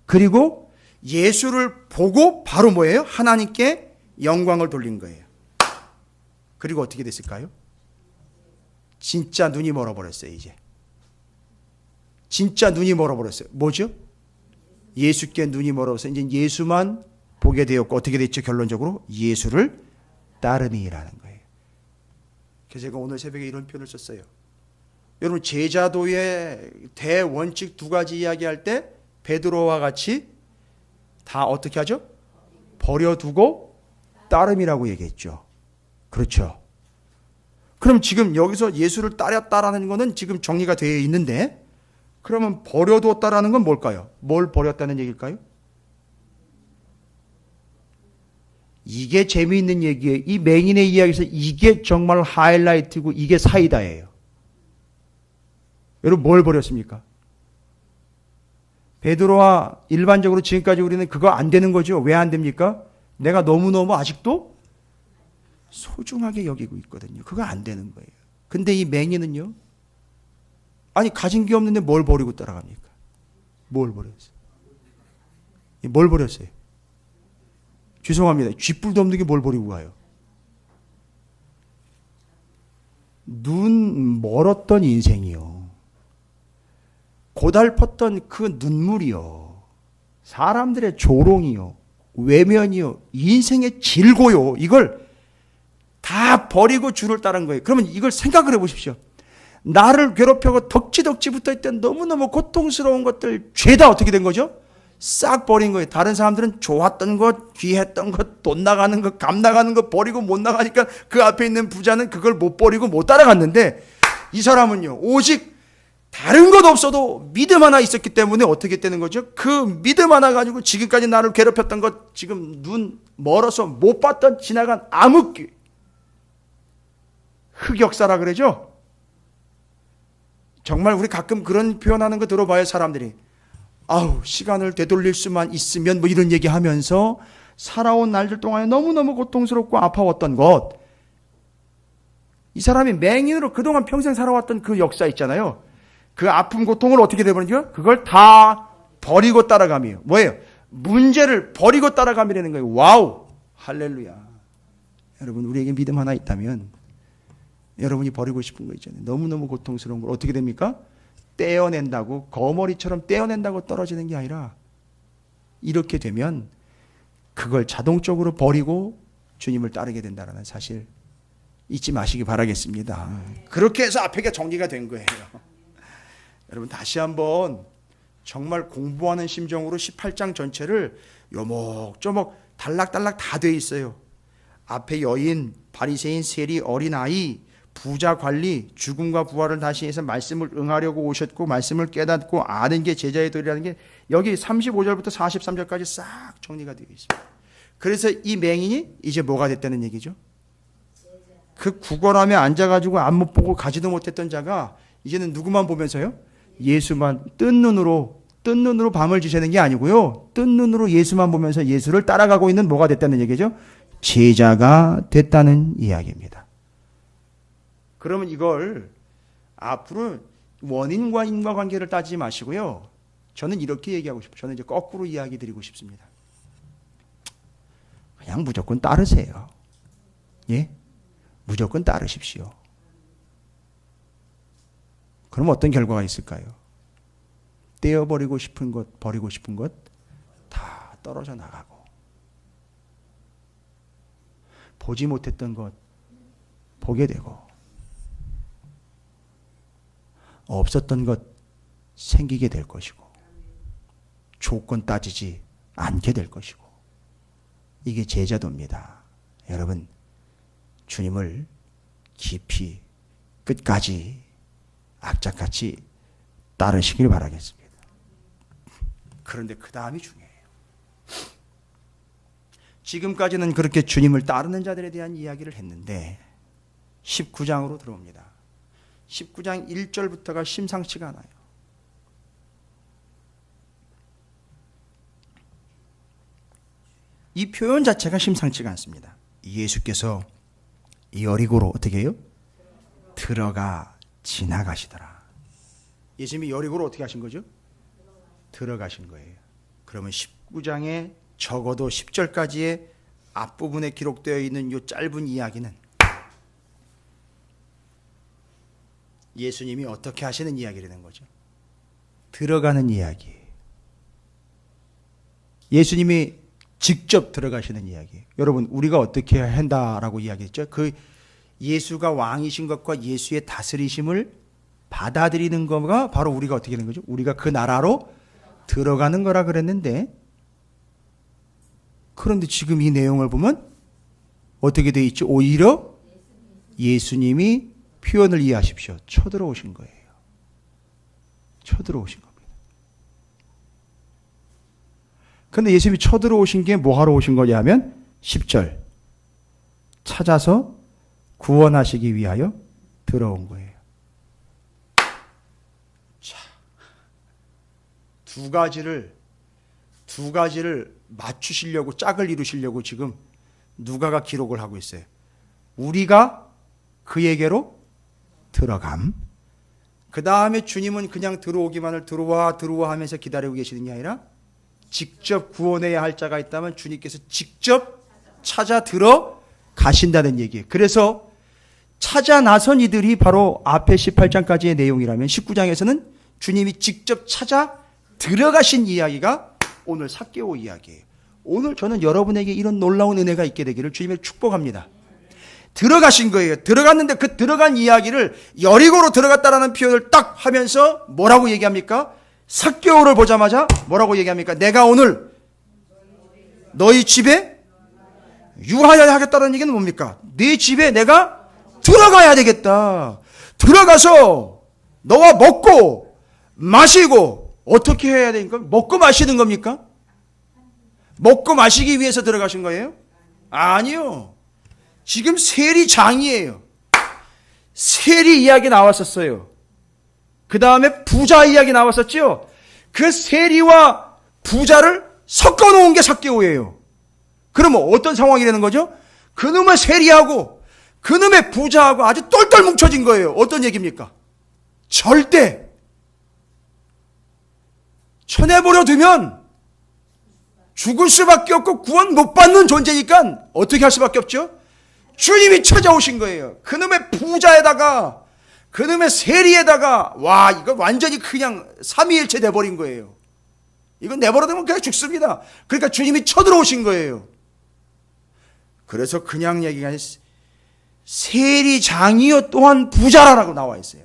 [SPEAKER 1] 그리고 예수를 보고 바로 뭐예요? 하나님께 영광을 돌린 거예요. 그리고 어떻게 됐을까요? 진짜 눈이 멀어버렸어요. 이제 진짜 눈이 멀어버렸어요. 뭐죠? 예수께 눈이 멀어서 이제 예수만 보게 되었고, 어떻게 됐죠? 결론적으로 예수를 따르니라는 거예요. 그래서 제가 오늘 새벽에 이런 표현을 썼어요. 여러분, 제자도의 대원칙 두 가지 이야기할 때 베드로와 같이 다 어떻게 하죠? 버려두고 따름이라고 얘기했죠. 그렇죠. 그럼 지금 여기서 예수를 따랐다라는 것은 지금 정리가 되어 있는데, 그러면 버려두었다라는 건 뭘까요? 뭘 버렸다는 얘기일까요? 이게 재미있는 얘기예요. 이 맹인의 이야기에서 이게 정말 하이라이트고 이게 사이다예요. 여러분, 뭘 버렸습니까? 베드로와 일반적으로 지금까지 우리는 그거 안 되는 거죠. 왜 안 됩니까? 내가 너무너무 아직도 소중하게 여기고 있거든요. 그거 안 되는 거예요. 근데 이 맹인은요, 아니 가진 게 없는데 뭘 버리고 따라갑니까? 뭘 버렸어요? 뭘 버렸어요? 죄송합니다. 쥐뿔도 없는 게 뭘 버리고 가요? 눈 멀었던 인생이요, 고달팠던 그 눈물이요, 사람들의 조롱이요, 외면이요, 인생의 질고요, 이걸 다 버리고 주를 따른 거예요. 그러면 이걸 생각을 해보십시오. 나를 괴롭혀고 덕지덕지 붙어있던 너무너무 고통스러운 것들 죄다 어떻게 된 거죠? 싹 버린 거예요. 다른 사람들은 좋았던 것, 귀했던 것, 돈 나가는 것, 감 나가는 것 버리고 못 나가니까 그 앞에 있는 부자는 그걸 못 버리고 못 따라갔는데, 이 사람은요, 오직 다른 것 없어도 믿음 하나 있었기 때문에 어떻게 되는 거죠? 그 믿음 하나 가지고 지금까지 나를 괴롭혔던 것, 지금 눈 멀어서 못 봤던 지나간 암흑, 흑역사라 그러죠? 정말 우리 가끔 그런 표현하는 거 들어봐요. 사람들이 아우, 시간을 되돌릴 수만 있으면 뭐 이런 얘기하면서 살아온 날들 동안에 너무너무 고통스럽고 아파왔던 것, 이 사람이 맹인으로 그동안 평생 살아왔던 그 역사 있잖아요. 그 아픔 고통을 어떻게 되버리죠? 그걸 다 버리고 따라감이에요. 뭐예요? 문제를 버리고 따라감이라는 거예요. 와우, 할렐루야. 여러분, 우리에게 믿음 하나 있다면 여러분이 버리고 싶은 거 있잖아요. 너무너무 고통스러운 걸 어떻게 됩니까? 떼어낸다고, 거머리처럼 떼어낸다고 떨어지는 게 아니라 이렇게 되면 그걸 자동적으로 버리고 주님을 따르게 된다는 사실 잊지 마시기 바라겠습니다. 그렇게 해서 앞에가 정리가 된 거예요. 여러분, 다시 한번 정말 공부하는 심정으로 18장 전체를 요목조목 달락달락 다 돼 있어요. 앞에 여인, 바리새인, 세리, 어린아이, 부자, 관리, 죽음과 부활을 다시 해서 말씀을 응하려고 오셨고 말씀을 깨닫고 아는 게 제자의 도리라는 게 여기 35절부터 43절까지 싹 정리가 되어 있습니다. 그래서 이 맹인이 이제 뭐가 됐다는 얘기죠? 그 구걸함에 앉아가지고 안 못 보고 가지도 못했던 자가 이제는 누구만 보면서요? 예수만, 뜬 눈으로 밤을 지새는 게 아니고요, 뜬 눈으로 예수만 보면서 예수를 따라가고 있는 뭐가 됐다는 얘기죠? 제자가 됐다는 이야기입니다. 그러면 이걸 앞으로 원인과 인과관계를 따지지 마시고요, 저는 이렇게 얘기하고 싶어요. 저는 이제 거꾸로 이야기 드리고 싶습니다. 그냥 무조건 따르세요. 예? 무조건 따르십시오. 그럼 어떤 결과가 있을까요? 떼어버리고 싶은 것, 버리고 싶은 것 다 떨어져 나가고, 보지 못했던 것 보게 되고, 없었던 것 생기게 될 것이고, 조건 따지지 않게 될 것이고, 이게 제자도입니다. 여러분, 주님을 깊이 끝까지 악착같이 따르시길 바라겠습니다. 그런데 그 다음이 중요해요. 지금까지는 그렇게 주님을 따르는 자들에 대한 이야기를 했는데 19장으로 들어옵니다. 19장 1절부터가 심상치가 않아요. 이 표현 자체가 심상치가 않습니다. 예수께서 여리고로 어떻게 해요? 들어가 지나가시더라. 예수님이 여리고로 어떻게 하신 거죠? 들어가신 거예요. 그러면 19장에 적어도 10절까지의 앞부분에 기록되어 있는 이 짧은 이야기는 예수님이 어떻게 하시는 이야기라는 거죠. 들어가는 이야기. 예수님이 직접 들어가시는 이야기. 여러분, 우리가 어떻게 한다라고 이야기했죠? 그 예수가 왕이신 것과 예수의 다스리심을 받아들이는 거가 바로 우리가 어떻게 되는 거죠? 우리가 그 나라로 들어가는 거라 그랬는데, 그런데 지금 이 내용을 보면 어떻게 돼 있죠? 오히려 예수님이 표현을 이해하십시오. 쳐들어오신 거예요. 쳐들어오신 겁니다. 그런데 예수님이 쳐들어오신 게 뭐하러 오신 거냐면 10절 찾아서 구원하시기 위하여 들어온 거예요. 자, 두 가지를 맞추시려고, 짝을 이루시려고 지금 누가가 기록을 하고 있어요. 우리가 그에게로 들어감. 그 다음에 주님은 그냥 들어오기만을 들어와 하면서 기다리고 계시는 게 아니라 직접 구원해야 할 자가 있다면 주님께서 직접 찾아 들어가신다는 얘기예요. 그래서 찾아 나선 이들이 바로 앞에 18장까지의 내용이라면 19장에서는 주님이 직접 찾아 들어가신 이야기가 오늘 삭개오 이야기예요. 오늘 저는 여러분에게 이런 놀라운 은혜가 있게 되기를 주님을 축복합니다. 들어가신 거예요. 들어갔는데 그 들어간 이야기를 여리고로 들어갔다라는 표현을 딱 하면서 뭐라고 얘기합니까? 삭개오를 보자마자 뭐라고 얘기합니까? 내가 오늘 너희 집에 유하여야 하겠다는 얘기는 뭡니까? 네 집에 내가 들어가야 되겠다. 들어가서 너와 먹고 마시고, 어떻게 해야 되니까? 먹고 마시는 겁니까? 먹고 마시기 위해서 들어가신 거예요? 아니요. 지금 세리장이에요. 세리 이야기 나왔었어요. 그 다음에 부자 이야기 나왔었죠? 그 세리와 부자를 섞어 놓은 게 삭개오예요. 그러면 어떤 상황이 되는 거죠? 그놈의 세리하고 그놈의 부자하고 아주 똘똘 뭉쳐진 거예요. 어떤 얘기입니까? 절대 쳐내버려 두면 죽을 수밖에 없고 구원 못 받는 존재니까 어떻게 할 수밖에 없죠? 주님이 찾아오신 거예요. 그놈의 부자에다가 그놈의 세리에다가, 와, 이거 완전히 그냥 삼위일체 돼버린 거예요. 이건 내버려두면 그냥 죽습니다. 그러니까 주님이 쳐들어오신 거예요. 그래서 그냥 얘기가 아니라 세리장이요 또한 부자라라고 나와 있어요.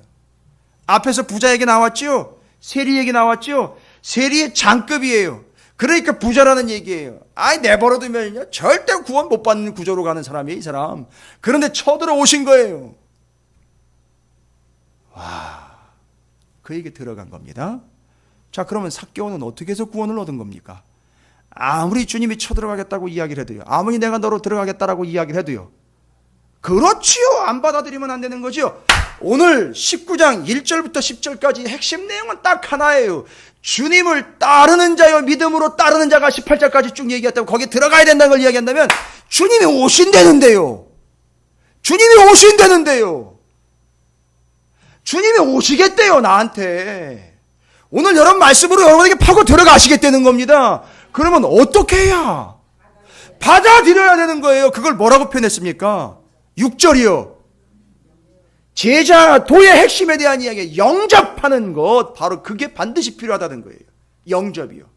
[SPEAKER 1] 앞에서 부자 얘기 나왔죠? 세리 얘기 나왔죠? 세리의 장급이에요. 그러니까 부자라는 얘기예요. 아이, 내버려두면요 절대 구원 못 받는 구조로 가는 사람이에요, 이 사람. 그런데 쳐들어오신 거예요. 와, 그에게 들어간 겁니다. 자, 그러면 삭개오는 어떻게 해서 구원을 얻은 겁니까? 아무리 주님이 쳐들어가겠다고 이야기를 해도요, 아무리 내가 너로 들어가겠다라고 이야기를 해도요, 그렇지요, 안 받아들이면 안 되는 거죠. 오늘 19장 1절부터 10절까지 핵심 내용은 딱 하나예요. 주님을 따르는 자요, 믿음으로 따르는 자가 18절까지 쭉 얘기했다고 거기에 들어가야 된다는 걸 이야기한다면 주님이 오신다는데요. 주님이 오신다는데요. 주님이 오시겠대요, 나한테. 오늘 여러분 말씀으로 여러분에게 파고 들어가시겠다는 겁니다. 그러면 어떻게 해야? 받아들여야 되는 거예요. 그걸 뭐라고 표현했습니까? 6절이요. 제자 도의 핵심에 대한 이야기, 영접하는 것, 바로 그게 반드시 필요하다는 거예요. 영접이요.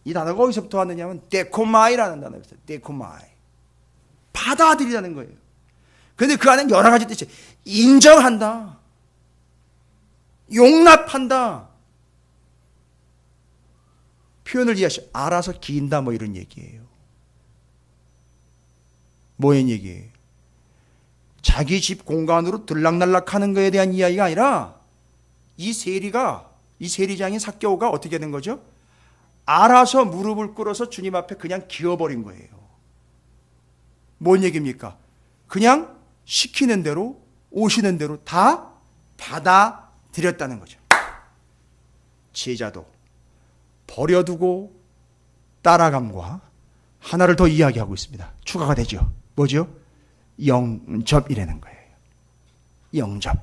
[SPEAKER 1] 이 단어가 어디서부터 왔느냐면 데코마이라는 단어가 있어요. 데코마이. 받아들이라는 거예요. 그런데 그 안에는 여러 가지 뜻이 인정한다, 용납한다, 표현을 이해하시오. 알아서 기인다, 뭐 이런 얘기예요. 뭐인 얘기예요? 자기 집 공간으로 들락날락 하는 것에 대한 이야기가 아니라 이 세리장인 삭개오가 어떻게 된 거죠? 알아서 무릎을 꿇어서 주님 앞에 그냥 기어버린 거예요. 뭔 얘기입니까? 그냥 시키는 대로, 오시는 대로 다 받아들였다는 거죠. 제자도 버려두고 따라감과 하나를 더 이야기하고 있습니다. 추가가 되죠. 뭐죠? 영접이라는 거예요. 영접.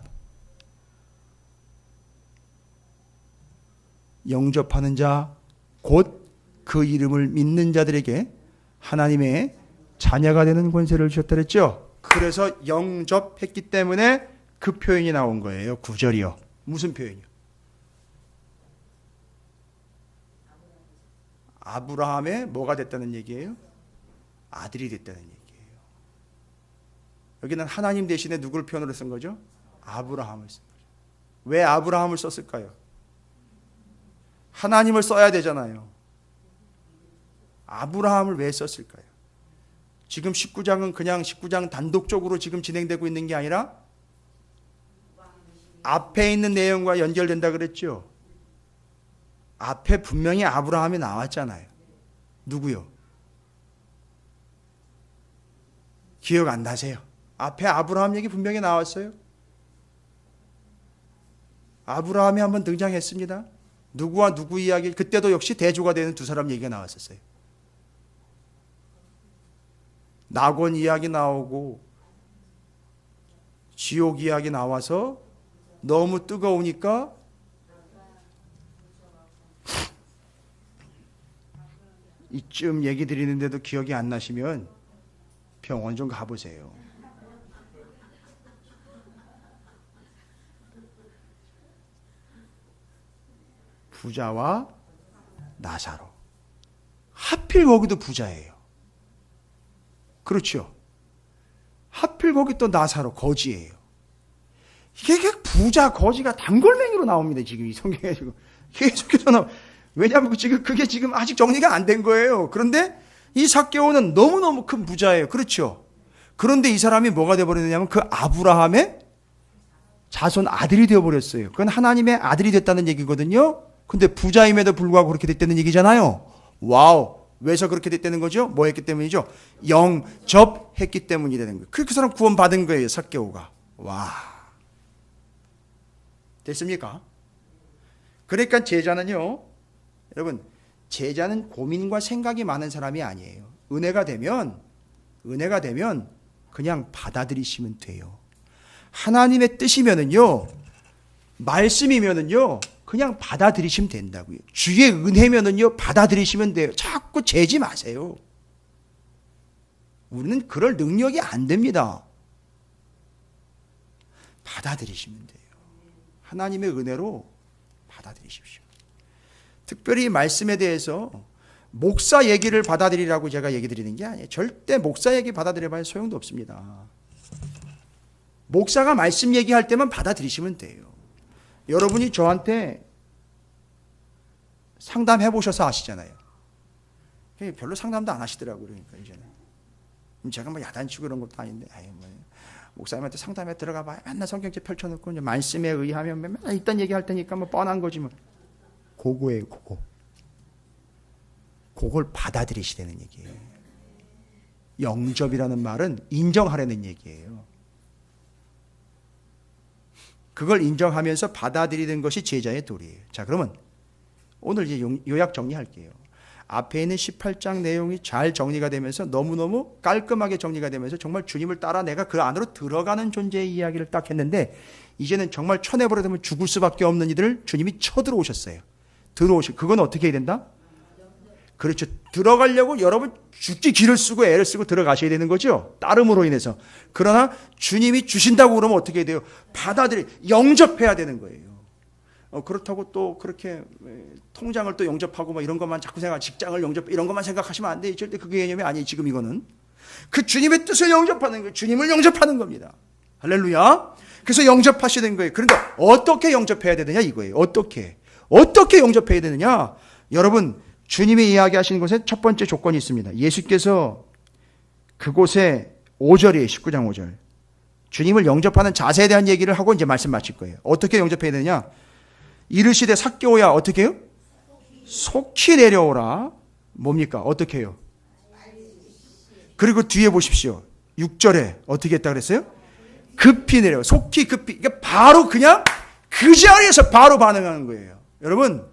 [SPEAKER 1] 영접하는 자, 곧 그 이름을 믿는 자들에게 하나님의 자녀가 되는 권세를 주셨다 그랬죠. 그래서 영접했기 때문에 그 표현이 나온 거예요. 9절이요. 무슨 표현이요? 아브라함의 뭐가 됐다는 얘기예요? 아들이 됐다는 얘기예요. 여기는 하나님 대신에 누굴 표현으로 쓴 거죠? 아브라함을 쓴 거죠. 왜 아브라함을 썼을까요? 하나님을 써야 되잖아요. 아브라함을 왜 썼을까요? 지금 19장은 그냥 19장 단독적으로 지금 진행되고 있는 게 아니라 앞에 있는 내용과 연결된다 그랬죠. 앞에 분명히 아브라함이 나왔잖아요. 누구요? 기억 안 나세요? 앞에 아브라함 얘기 분명히 나왔어요. 아브라함이 한번 등장했습니다. 누구와 누구 이야기, 그때도 역시 대조가 되는 두 사람 얘기가 나왔었어요. 낙원 이야기 나오고 지옥 이야기 나와서 너무 뜨거우니까 이쯤 얘기 드리는데도 기억이 안 나시면 병원 좀 가보세요. 부자와 나사로. 하필 거기도 부자예요. 그렇죠. 하필 거기 또 나사로 거지예요. 이게 부자 거지가 단골맹이로 나옵니다. 지금 이 성경에 지금 계속해서 나와. 왜냐하면 지금 그게 지금 아직 정리가 안 된 거예요. 그런데 이 삭개오는 너무너무 큰 부자예요. 그렇죠. 그런데 이 사람이 뭐가 되어버렸냐면 그 아브라함의 자손 아들이 되어버렸어요. 그건 하나님의 아들이 됐다는 얘기거든요. 근데 부자임에도 불구하고 그렇게 됐다는 얘기잖아요. 와우. 왜서 그렇게 됐다는 거죠? 뭐 했기 때문이죠? 영접했기 때문이 되는 거예요. 그 사람 구원받은 거예요. 삭개오가. 와. 됐습니까? 그러니까 제자는요. 여러분, 제자는 고민과 생각이 많은 사람이 아니에요. 은혜가 되면 그냥 받아들이시면 돼요. 하나님의 뜻이면은요, 말씀이면은요, 그냥 받아들이시면 된다고요. 주의 은혜면은요, 받아들이시면 돼요. 자꾸 재지 마세요. 우리는 그럴 능력이 안 됩니다. 받아들이시면 돼요. 하나님의 은혜로 받아들이십시오. 특별히 말씀에 대해서 목사 얘기를 받아들이라고 제가 얘기 드리는 게 아니에요. 절대 목사 얘기 받아들여봐야 소용도 없습니다. 목사가 말씀 얘기할 때만 받아들이시면 돼요. 여러분이 저한테 상담해 보셔서 아시잖아요. 별로 상담도 안 하시더라고요. 그러니까 이제는 제가 뭐 야단치고 이런 것도 아닌데, 목사님한테 상담에 들어가 봐야 맨날 성경책 펼쳐놓고 이제 말씀에 의하면 맨날 이딴 얘기할 테니까 뭐 뻔한 거지 뭐. 그거예요, 그거. 그걸 받아들이시라는 얘기예요. 영접이라는 말은 인정하라는 얘기예요. 그걸 인정하면서 받아들이는 것이 제자의 도리예요. 자, 그러면 오늘 이제 요약 정리할게요. 앞에 있는 18장 내용이 잘 정리가 되면서 너무너무 깔끔하게 정리가 되면서 정말 주님을 따라 내가 그 안으로 들어가는 존재의 이야기를 딱 했는데, 이제는 정말 쳐내버려되면 죽을 수밖에 없는 이들을 주님이 쳐들어오셨어요. 그건 어떻게 해야 된다? 그렇죠. 들어가려고 여러분 죽기 기를 쓰고 애를 쓰고 들어가셔야 되는 거죠. 따름으로 인해서. 그러나 주님이 주신다고 그러면 어떻게 해야 돼요? 영접해야 되는 거예요. 그렇다고 또 그렇게 통장을 또 영접하고 뭐 이런 것만 자꾸 생각, 직장을 영접, 이런 것만 생각하시면 안 돼요. 절대 그 개념이 아니에요. 지금 이거는. 그 주님의 뜻을 영접하는 거예요. 주님을 영접하는 겁니다. 할렐루야. 그래서 영접하시는 거예요. 그러니까 어떻게 영접해야 되느냐 이거예요. 어떻게 영접해야 되느냐? 여러분, 주님이 이야기하시는 곳에 첫 번째 조건이 있습니다. 예수께서 그곳에 5절이에요. 19장 5절. 주님을 영접하는 자세에 대한 얘기를 하고 이제 말씀 마칠 거예요. 어떻게 영접해야 되느냐? 이르시되 삭개오야 어떻게 해요? 속히 내려오라. 뭡니까? 어떻게 해요? 그리고 뒤에 보십시오. 6절에 어떻게 했다 그랬어요? 급히 내려. 속히 급히. 그러니까 바로 그냥 그 자리에서 바로 반응하는 거예요. 여러분,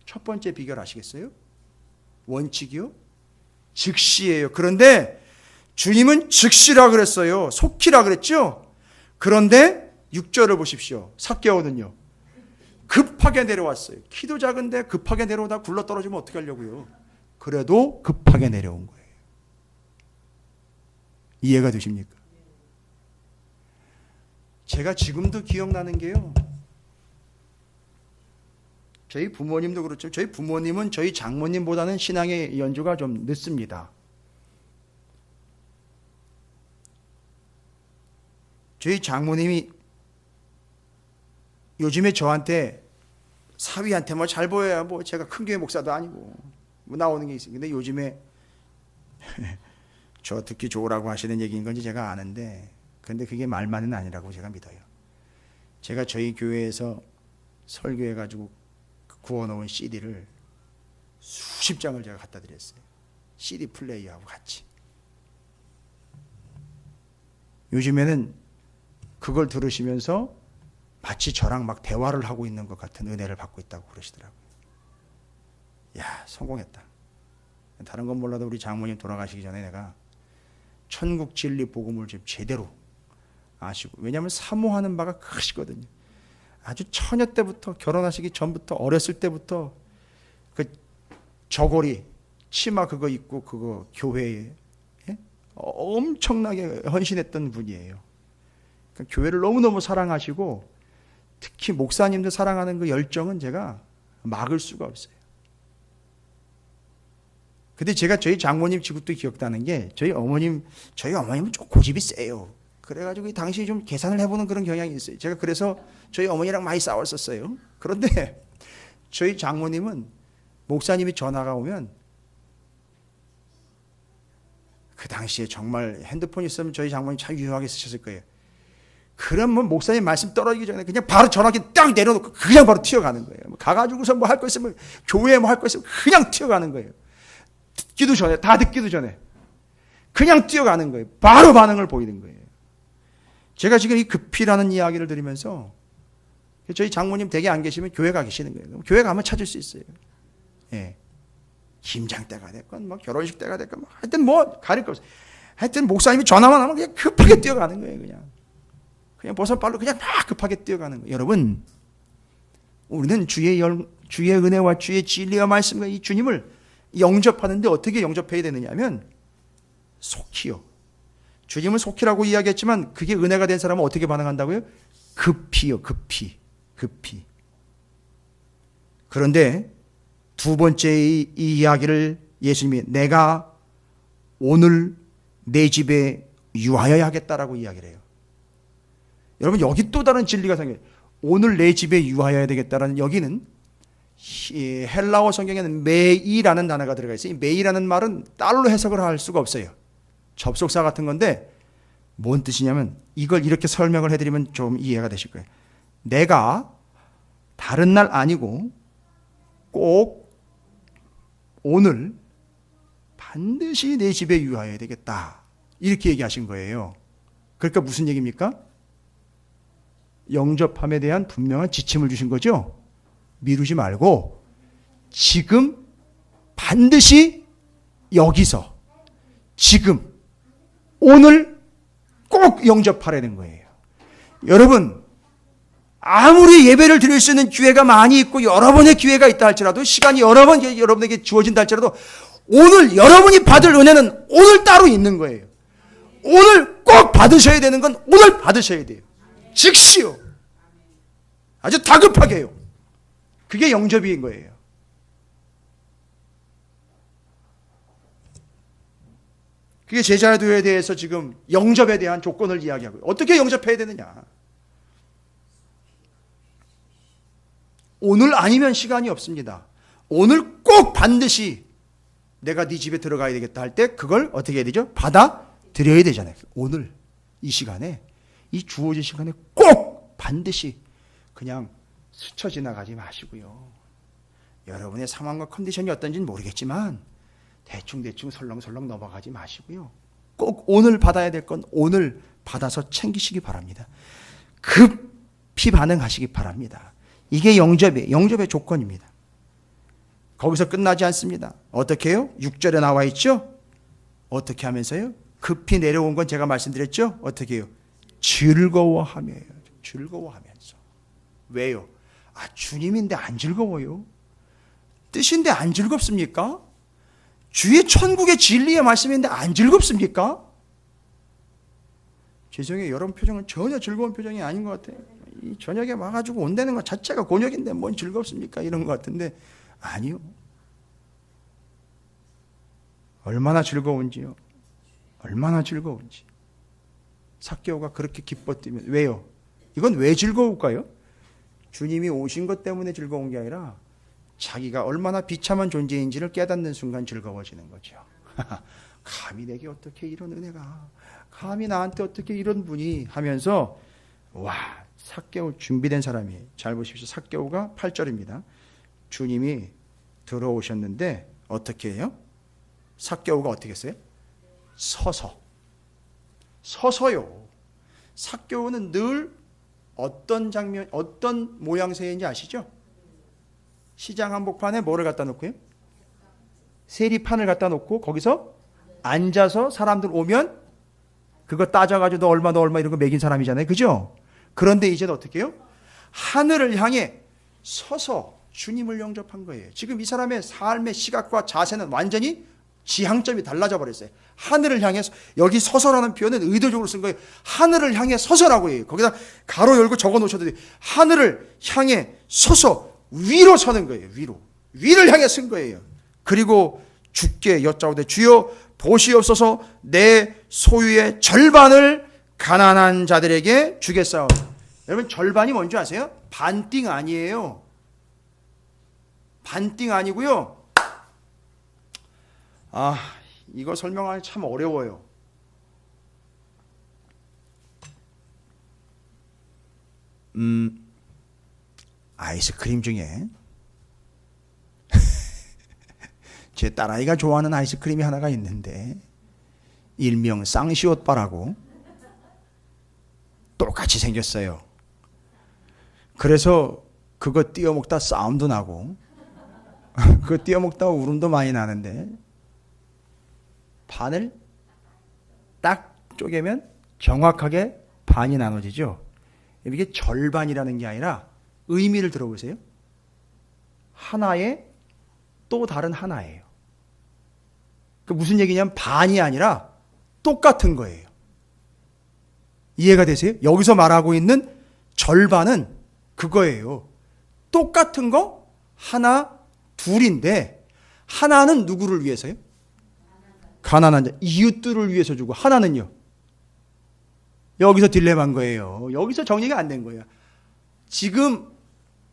[SPEAKER 1] 첫 번째 비결 아시겠어요? 원칙이요? 즉시예요. 그런데 주님은 즉시라 그랬어요. 속히라 그랬죠? 그런데 6절을 보십시오. 삭개오는요. 급하게 내려왔어요. 키도 작은데 급하게 내려오다 굴러떨어지면 어떻게 하려고요? 그래도 급하게 내려온 거예요. 이해가 되십니까? 제가 지금도 기억나는 게요. 저희 부모님도 그렇죠. 저희 부모님은 저희 장모님보다는 신앙의 연주가 좀 늦습니다. 저희 장모님이 요즘에 저한테 사위한테 뭐 잘 보여야 뭐 제가 큰 교회 목사도 아니고 뭐 나오는 게 있어요. 근데 요즘에 저 듣기 좋으라고 하시는 얘기인 건지 제가 아는데 근데 그게 말만은 아니라고 제가 믿어요. 제가 저희 교회에서 설교해가지고 구워놓은 CD를 수십 장을 제가 갖다 드렸어요. CD 플레이어하고 같이. 요즘에는 그걸 들으시면서 마치 저랑 막 대화를 하고 있는 것 같은 은혜를 받고 있다고 그러시더라고요. 야, 성공했다. 다른 건 몰라도 우리 장모님 돌아가시기 전에 내가 천국 진리 복음을 좀 제대로 아시고, 왜냐하면 사모하는 바가 크시거든요. 아주 처녀 때부터, 결혼하시기 전부터, 어렸을 때부터 그 저고리 치마 그거 입고 그거 교회에 엄청나게 헌신했던 분이에요. 그러니까 교회를 너무너무 사랑하시고 특히 목사님들 사랑하는 그 열정은 제가 막을 수가 없어요. 근데 제가 저희 장모님 지금도 기억나는 게 저희 어머님은 좀 고집이 세요. 그래가지고 당시 좀 계산을 해보는 그런 경향이 있어요. 제가 그래서 저희 어머니랑 많이 싸웠었어요. 그런데 저희 장모님은 목사님이 전화가 오면 그 당시에 정말 핸드폰이 있으면 저희 장모님 참 유용하게 쓰셨을 거예요. 그러면 목사님 말씀 떨어지기 전에 그냥 바로 전화기 딱 내려놓고 그냥 바로 튀어가는 거예요. 가가지고서 뭐 할 거 있으면 교회에 뭐 할 거 있으면 그냥 튀어가는 거예요. 다 듣기도 전에 그냥 뛰어가는 거예요. 바로 반응을 보이는 거예요. 제가 지금 이 급히라는 이야기를 드리면서 저희 장모님 댁에 안 계시면 교회 가 계시는 거예요. 교회 가면 찾을 수 있어요. 예. 김장 때가 됐건 뭐 결혼식 때가 됐건 뭐 하여튼 뭐 가릴 거 없어요. 하여튼 목사님이 전화만 하면 그냥 급하게 뛰어가는 거예요. 그냥 버선발로 그냥 막 급하게 뛰어가는 거예요. 여러분, 우리는 주의 은혜와 주의 진리와 말씀과 이 주님을 영접하는데 어떻게 영접해야 되느냐면 속히요. 주님을 속히라고 이야기했지만 그게 은혜가 된 사람은 어떻게 반응한다고요? 급히요. 급히. 그런데 두 번째 이 이야기를 예수님이 내가 오늘 내 집에 유하여야 하겠다라고 이야기를 해요. 여러분, 여기 또 다른 진리가 생겨요. 오늘 내 집에 유하여야 되겠다라는, 여기는 헬라어 성경에는 메이라는 단어가 들어가 있어요. 이 메이라는 말은 딸로 해석을 할 수가 없어요. 접속사 같은 건데 뭔 뜻이냐면, 이걸 이렇게 설명을 해드리면 좀 이해가 되실 거예요. 내가 다른 날 아니고 꼭 오늘 반드시 내 집에 유하여야 되겠다, 이렇게 얘기하신 거예요. 그러니까 무슨 얘기입니까? 영접함에 대한 분명한 지침을 주신 거죠. 미루지 말고 지금 반드시 여기서 지금 오늘 꼭 영접하라는 거예요. 여러분, 아무리 예배를 드릴 수 있는 기회가 많이 있고 여러 번의 기회가 있다 할지라도, 시간이 여러 번 여러분에게 주어진다 할지라도, 오늘 여러분이 받을 은혜는 오늘 따로 있는 거예요. 오늘 꼭 받으셔야 되는 건 오늘 받으셔야 돼요. 즉시요. 아주 다급하게요. 그게 영접인 거예요. 그게 제자도에 대해서 지금 영접에 대한 조건을 이야기하고요. 어떻게 영접해야 되느냐. 오늘 아니면 시간이 없습니다. 오늘 꼭 반드시 내가 네 집에 들어가야 되겠다 할 때 그걸 어떻게 해야 되죠? 받아들여야 되잖아요. 오늘 이 시간에, 이 주어진 시간에 꼭 반드시 그냥 스쳐 지나가지 마시고요. 여러분의 상황과 컨디션이 어떤지는 모르겠지만 대충 설렁설렁 넘어가지 마시고요. 꼭 오늘 받아야 될 건 오늘 받아서 챙기시기 바랍니다. 급히 반응하시기 바랍니다. 이게 영접의 조건입니다. 거기서 끝나지 않습니다. 어떻게 해요? 6절에 나와 있죠? 어떻게 하면서요? 급히 내려온 건 제가 말씀드렸죠? 어떻게 해요? 즐거워하며요. 즐거워하면서. 왜요? 주님인데 안 즐거워요? 뜻인데 안 즐겁습니까? 주의 천국의 진리의 말씀인데 안 즐겁습니까? 죄송해요. 여러분 표정은 전혀 즐거운 표정이 아닌 것 같아요. 이 저녁에 와가지고 온다는 것 자체가 곤욕인데 뭔 즐겁습니까? 이런 것 같은데 아니요. 얼마나 즐거운지요. 얼마나 즐거운지. 삭개오가 그렇게 기뻐 뛰면 왜요? 이건 왜 즐거울까요? 주님이 오신 것 때문에 즐거운 게 아니라 자기가 얼마나 비참한 존재인지를 깨닫는 순간 즐거워지는 거죠. 감히 내게 어떻게 이런 은혜가, 감히 나한테 어떻게 이런 분이 하면서 와, 삭개오 준비된 사람이, 잘 보십시오. 삭개오가 8절입니다. 주님이 들어오셨는데 어떻게 해요? 삭개오가 어떻게 했어요? 서서요. 삭개오는 늘 어떤 장면, 어떤 모양새인지 아시죠? 시장 한복판에 뭐를 갖다 놓고요? 세리판을 갖다 놓고 거기서 앉아서 사람들 오면 그거 따져가지고 너 얼마 이런 거 매긴 사람이잖아요. 그죠? 그런데 이제는 어떻게 해요? 하늘을 향해 서서 주님을 영접한 거예요. 지금 이 사람의 삶의 시각과 자세는 완전히 지향점이 달라져 버렸어요. 하늘을 향해, 여기 서서라는 표현은 의도적으로 쓴 거예요. 하늘을 향해 서서라고 해요. 거기다 가로 열고 적어 놓으셔도 돼요. 하늘을 향해 서서 위로 서는 거예요. 위를 향해 쓴 거예요. 그리고 주께 여짜오되 주여 보시옵소서 내 소유의 절반을 가난한 자들에게 주겠사오니. 여러분 절반이 뭔지 아세요? 반띵 아니에요. 반띵 아니고요. 이거 설명하기 참 어려워요. 아이스크림 중에 제 딸아이가 좋아하는 아이스크림이 하나가 있는데 일명 쌍시옷바라고 똑같이 생겼어요. 그래서 그거 띄어 먹다 싸움도 나고 그거 띄어 먹다 울음도 많이 나는데 반을 딱 쪼개면 정확하게 반이 나눠지죠. 이게 절반이라는 게 아니라 의미를 들어보세요. 하나의 또 다른 하나예요. 그 무슨 얘기냐면 반이 아니라 똑같은 거예요. 이해가 되세요? 여기서 말하고 있는 절반은 그거예요. 똑같은 거 하나 둘인데 하나는 누구를 위해서요? 가난한 자, 이웃들을 위해서 주고 하나는요. 여기서 딜레마인 거예요. 여기서 정리가 안 된 거예요. 지금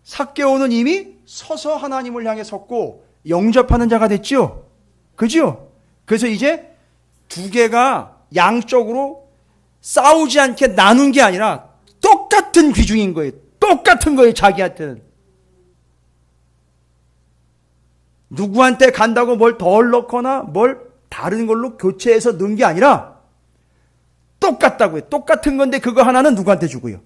[SPEAKER 1] 삭개오는 이미 서서 하나님을 향해 섰고 영접하는 자가 됐죠. 그죠? 그래서 이제 두 개가 양쪽으로 싸우지 않게 나눈 게 아니라 똑같은 귀중인 거예요. 똑같은 거예요. 자기한테는. 누구한테 간다고 뭘 덜 넣거나 뭘 다른 걸로 교체해서 넣은 게 아니라 똑같다고요. 똑같은 건데 그거 하나는 누구한테 주고요?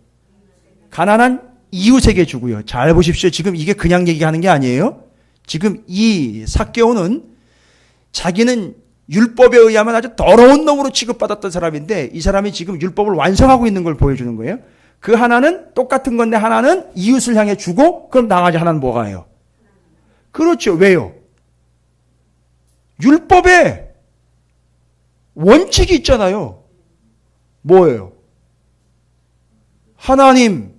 [SPEAKER 1] 가난한 이웃에게 주고요. 잘 보십시오. 지금 이게 그냥 얘기하는 게 아니에요. 지금 이 삭개오는 자기는 율법에 의하면 아주 더러운 놈으로 취급받았던 사람인데 이 사람이 지금 율법을 완성하고 있는 걸 보여주는 거예요. 그 하나는 똑같은 건데 하나는 이웃을 향해 주고 그럼 나머지 하나는 뭐가 해요? 그렇죠. 왜요? 율법에 원칙이 있잖아요. 뭐예요? 하나님,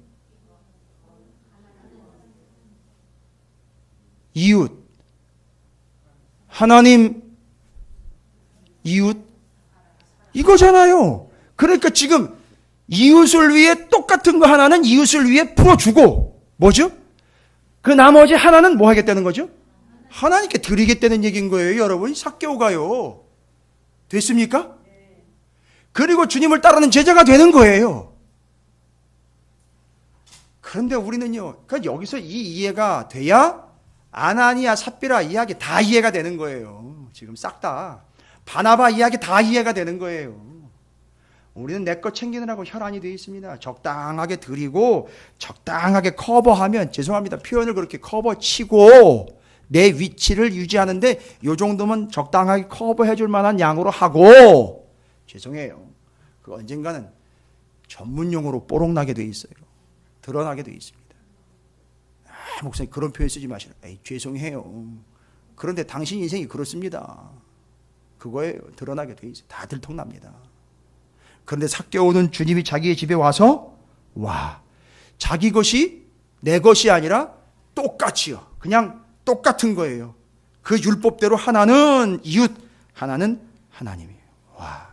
[SPEAKER 1] 이웃, 하나님, 이웃, 이거잖아요. 그러니까 지금 이웃을 위해 똑같은 거 하나는 이웃을 위해 풀어주고, 뭐죠? 그 나머지 하나는 뭐 하겠다는 거죠? 하나님께 드리겠다는 얘기인 거예요, 여러분. 삭개오가요. 됐습니까? 그리고 주님을 따르는 제자가 되는 거예요. 그런데 우리는요, 그러니까 여기서 이 이해가 돼야 아나니아, 삽비라 이야기 다 이해가 되는 거예요. 지금 싹 다. 바나바 이야기 다 이해가 되는 거예요. 우리는 내 것 챙기느라고 혈안이 되어 있습니다. 적당하게 드리고 적당하게 커버하면, 죄송합니다, 표현을 그렇게 커버치고 내 위치를 유지하는데 이 정도면 적당하게 커버해 줄 만한 양으로 하고, 죄송해요, 그 언젠가는 전문용어로 뽀록나게 돼 있어요. 드러나게 돼 있습니다. 목사님 그런 표현 쓰지 마시라. 에이, 죄송해요. 그런데 당신 인생이 그렇습니다. 그거에 드러나게 돼 있어요. 다 들통납니다. 그런데 삭개오는 주님이 자기의 집에 와서, 와, 자기 것이 내 것이 아니라 똑같이요. 그냥 똑같은 거예요. 그 율법대로 하나는 이웃, 하나는 하나님이에요. 와.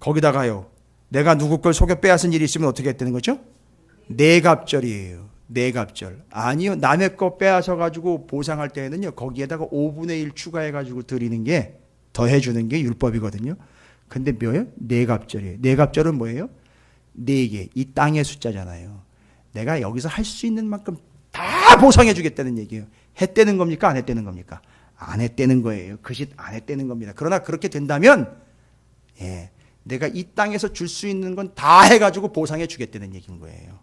[SPEAKER 1] 거기다가요, 내가 누구 걸 속여 빼앗은 일이 있으면 어떻게 했다는 거죠? 내갑절이에요. 내갑절. 아니요, 남의 거 빼앗아 가지고 보상할 때에는요, 거기에다가 5분의 1 추가해 가지고 드리는 게, 더해 주는 게 율법이거든요. 근데 뭐예요? 내갑절이에요. 내갑절은 뭐예요? 4개. 이 땅의 숫자잖아요. 내가 여기서 할 수 있는 만큼 다 보상해 주겠다는 얘기예요. 했다는 겁니까? 안 했다는 겁니까? 안 했다는 거예요. 그 짓 안 했다는 겁니다. 그러나 그렇게 된다면, 예, 내가 이 땅에서 줄 수 있는 건 다 해가지고 보상해 주겠다는 얘기인 거예요.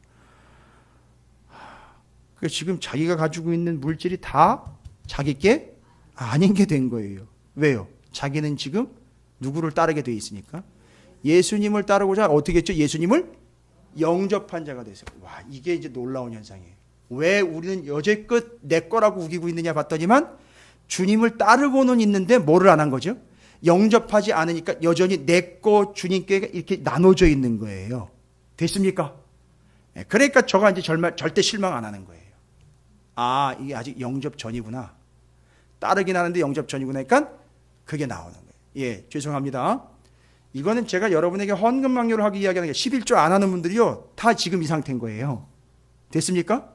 [SPEAKER 1] 지금 자기가 가지고 있는 물질이 다 자기께 아닌 게 된 거예요. 왜요? 자기는 지금 누구를 따르게 돼 있으니까. 예수님을 따르고자 어떻게 했죠? 예수님을 영접한 자가 됐어요. 와, 이게 이제 놀라운 현상이에요. 왜 우리는 여태껏 내 거라고 우기고 있느냐 봤더니만, 주님을 따르고는 있는데 뭐를 안 한 거죠? 영접하지 않으니까 여전히 내 거 주님께 이렇게 나눠져 있는 거예요. 됐습니까? 그러니까 저가 이제 절대 실망 안 하는 거예요. 아, 이게 아직 영접 전이구나. 따르긴 하는데 영접 전이구나. 그러니까 그게 나오는 거예요. 예, 죄송합니다. 이거는 제가 여러분에게 헌금 망료를 하기 이야기하는 게, 11조 안 하는 분들이요, 다 지금 이 상태인 거예요. 됐습니까?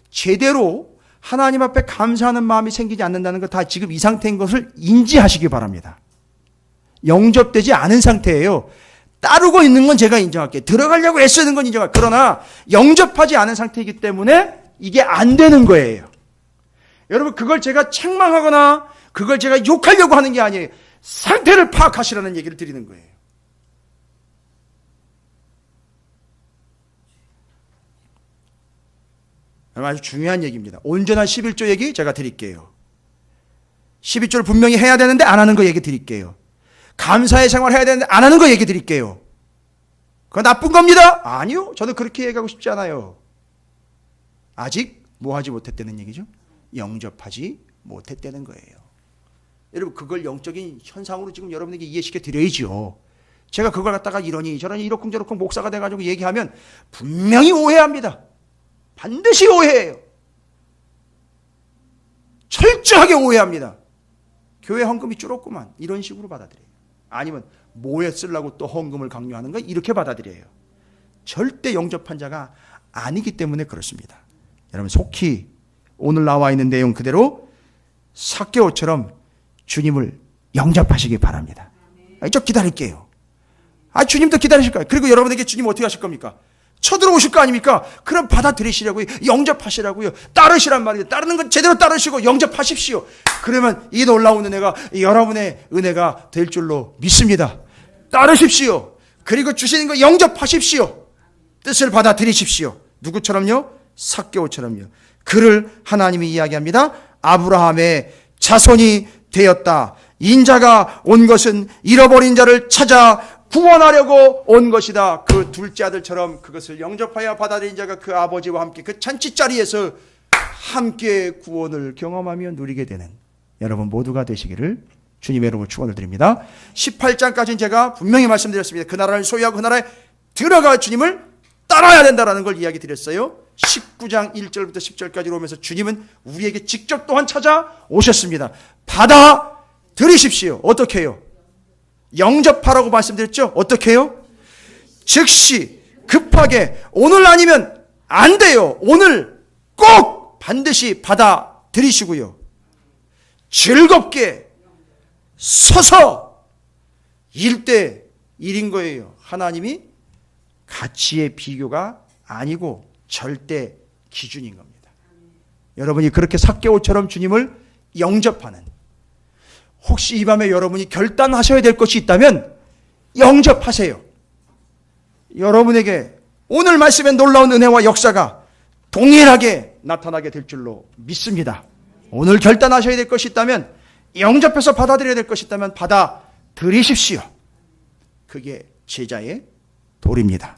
[SPEAKER 1] 제대로 하나님 앞에 감사하는 마음이 생기지 않는다는 거 다 지금 이 상태인 것을 인지하시기 바랍니다. 영접되지 않은 상태예요. 따르고 있는 건 제가 인정할게요. 들어가려고 애쓰는 건 인정할게요. 그러나 영접하지 않은 상태이기 때문에 이게 안 되는 거예요. 여러분, 그걸 제가 책망하거나 그걸 제가 욕하려고 하는 게 아니에요. 상태를 파악하시라는 얘기를 드리는 거예요. 아주 중요한 얘기입니다. 온전한 11조 얘기 제가 드릴게요. 11조를 분명히 해야 되는데 안 하는 거 얘기 드릴게요. 감사의 생활 해야 되는데 안 하는 거 얘기 드릴게요. 그거 나쁜 겁니다? 아니요. 저는 그렇게 얘기하고 싶지 않아요. 아직 뭐 하지 못했다는 얘기죠? 영접하지 못했다는 거예요. 여러분, 그걸 영적인 현상으로 지금 여러분에게 이해시켜 드려야죠. 제가 그걸 갖다가 이러니 저러니 이러쿵저러쿵 목사가 돼가지고 얘기하면 분명히 오해합니다. 반드시 오해해요. 철저하게 오해합니다. 교회 헌금이 줄었구만, 이런 식으로 받아들여요. 아니면 뭐에 쓰려고 또 헌금을 강요하는 거, 이렇게 받아들여요. 절대 영접한 자가 아니기 때문에 그렇습니다. 여러분, 속히 오늘 나와 있는 내용 그대로 삭개오처럼 주님을 영접하시기 바랍니다. 저 기다릴게요. 주님도 기다리실 거예요. 그리고 여러분에게 주님 어떻게 하실 겁니까? 쳐들어오실 거 아닙니까? 그럼 받아들이시라고요. 영접하시라고요. 따르시란 말이에요. 따르는 건 제대로 따르시고 영접하십시오. 그러면 이 놀라운 은혜가 여러분의 은혜가 될 줄로 믿습니다. 따르십시오. 그리고 주시는 거 영접하십시오. 뜻을 받아들이십시오. 누구처럼요? 삭개오처럼요. 그를 하나님이 이야기합니다. 아브라함의 자손이 되었다. 인자가 온 것은 잃어버린 자를 찾아 구원하려고 온 것이다. 그 둘째 아들처럼 그것을 영접하여 받아들인 자가 그 아버지와 함께 그 잔치자리에서 함께 구원을 경험하며 누리게 되는 여러분 모두가 되시기를 주님의 이름으로 축원을 드립니다. 18장까지는 제가 분명히 말씀드렸습니다. 그 나라를 소유하고 그 나라에 들어가 주님을 따라야 된다는 걸 이야기 드렸어요. 19장 1절부터 10절까지 오면서 주님은 우리에게 직접 또한 찾아오셨습니다. 받아들이십시오. 어떻게 해요? 영접하라고 말씀드렸죠? 어떻게 해요? 즉시 급하게 오늘 아니면 안 돼요. 오늘 꼭 반드시 받아들이시고요. 즐겁게 서서 1대 1인 거예요. 하나님이 가치의 비교가 아니고 절대 기준인 겁니다. 여러분이 그렇게 삭개오처럼 주님을 영접하는, 혹시 이 밤에 여러분이 결단하셔야 될 것이 있다면 영접하세요. 여러분에게 오늘 말씀의 놀라운 은혜와 역사가 동일하게 나타나게 될 줄로 믿습니다. 오늘 결단하셔야 될 것이 있다면, 영접해서 받아들여야 될 것이 있다면 받아들이십시오. 그게 제자의 도리입니다.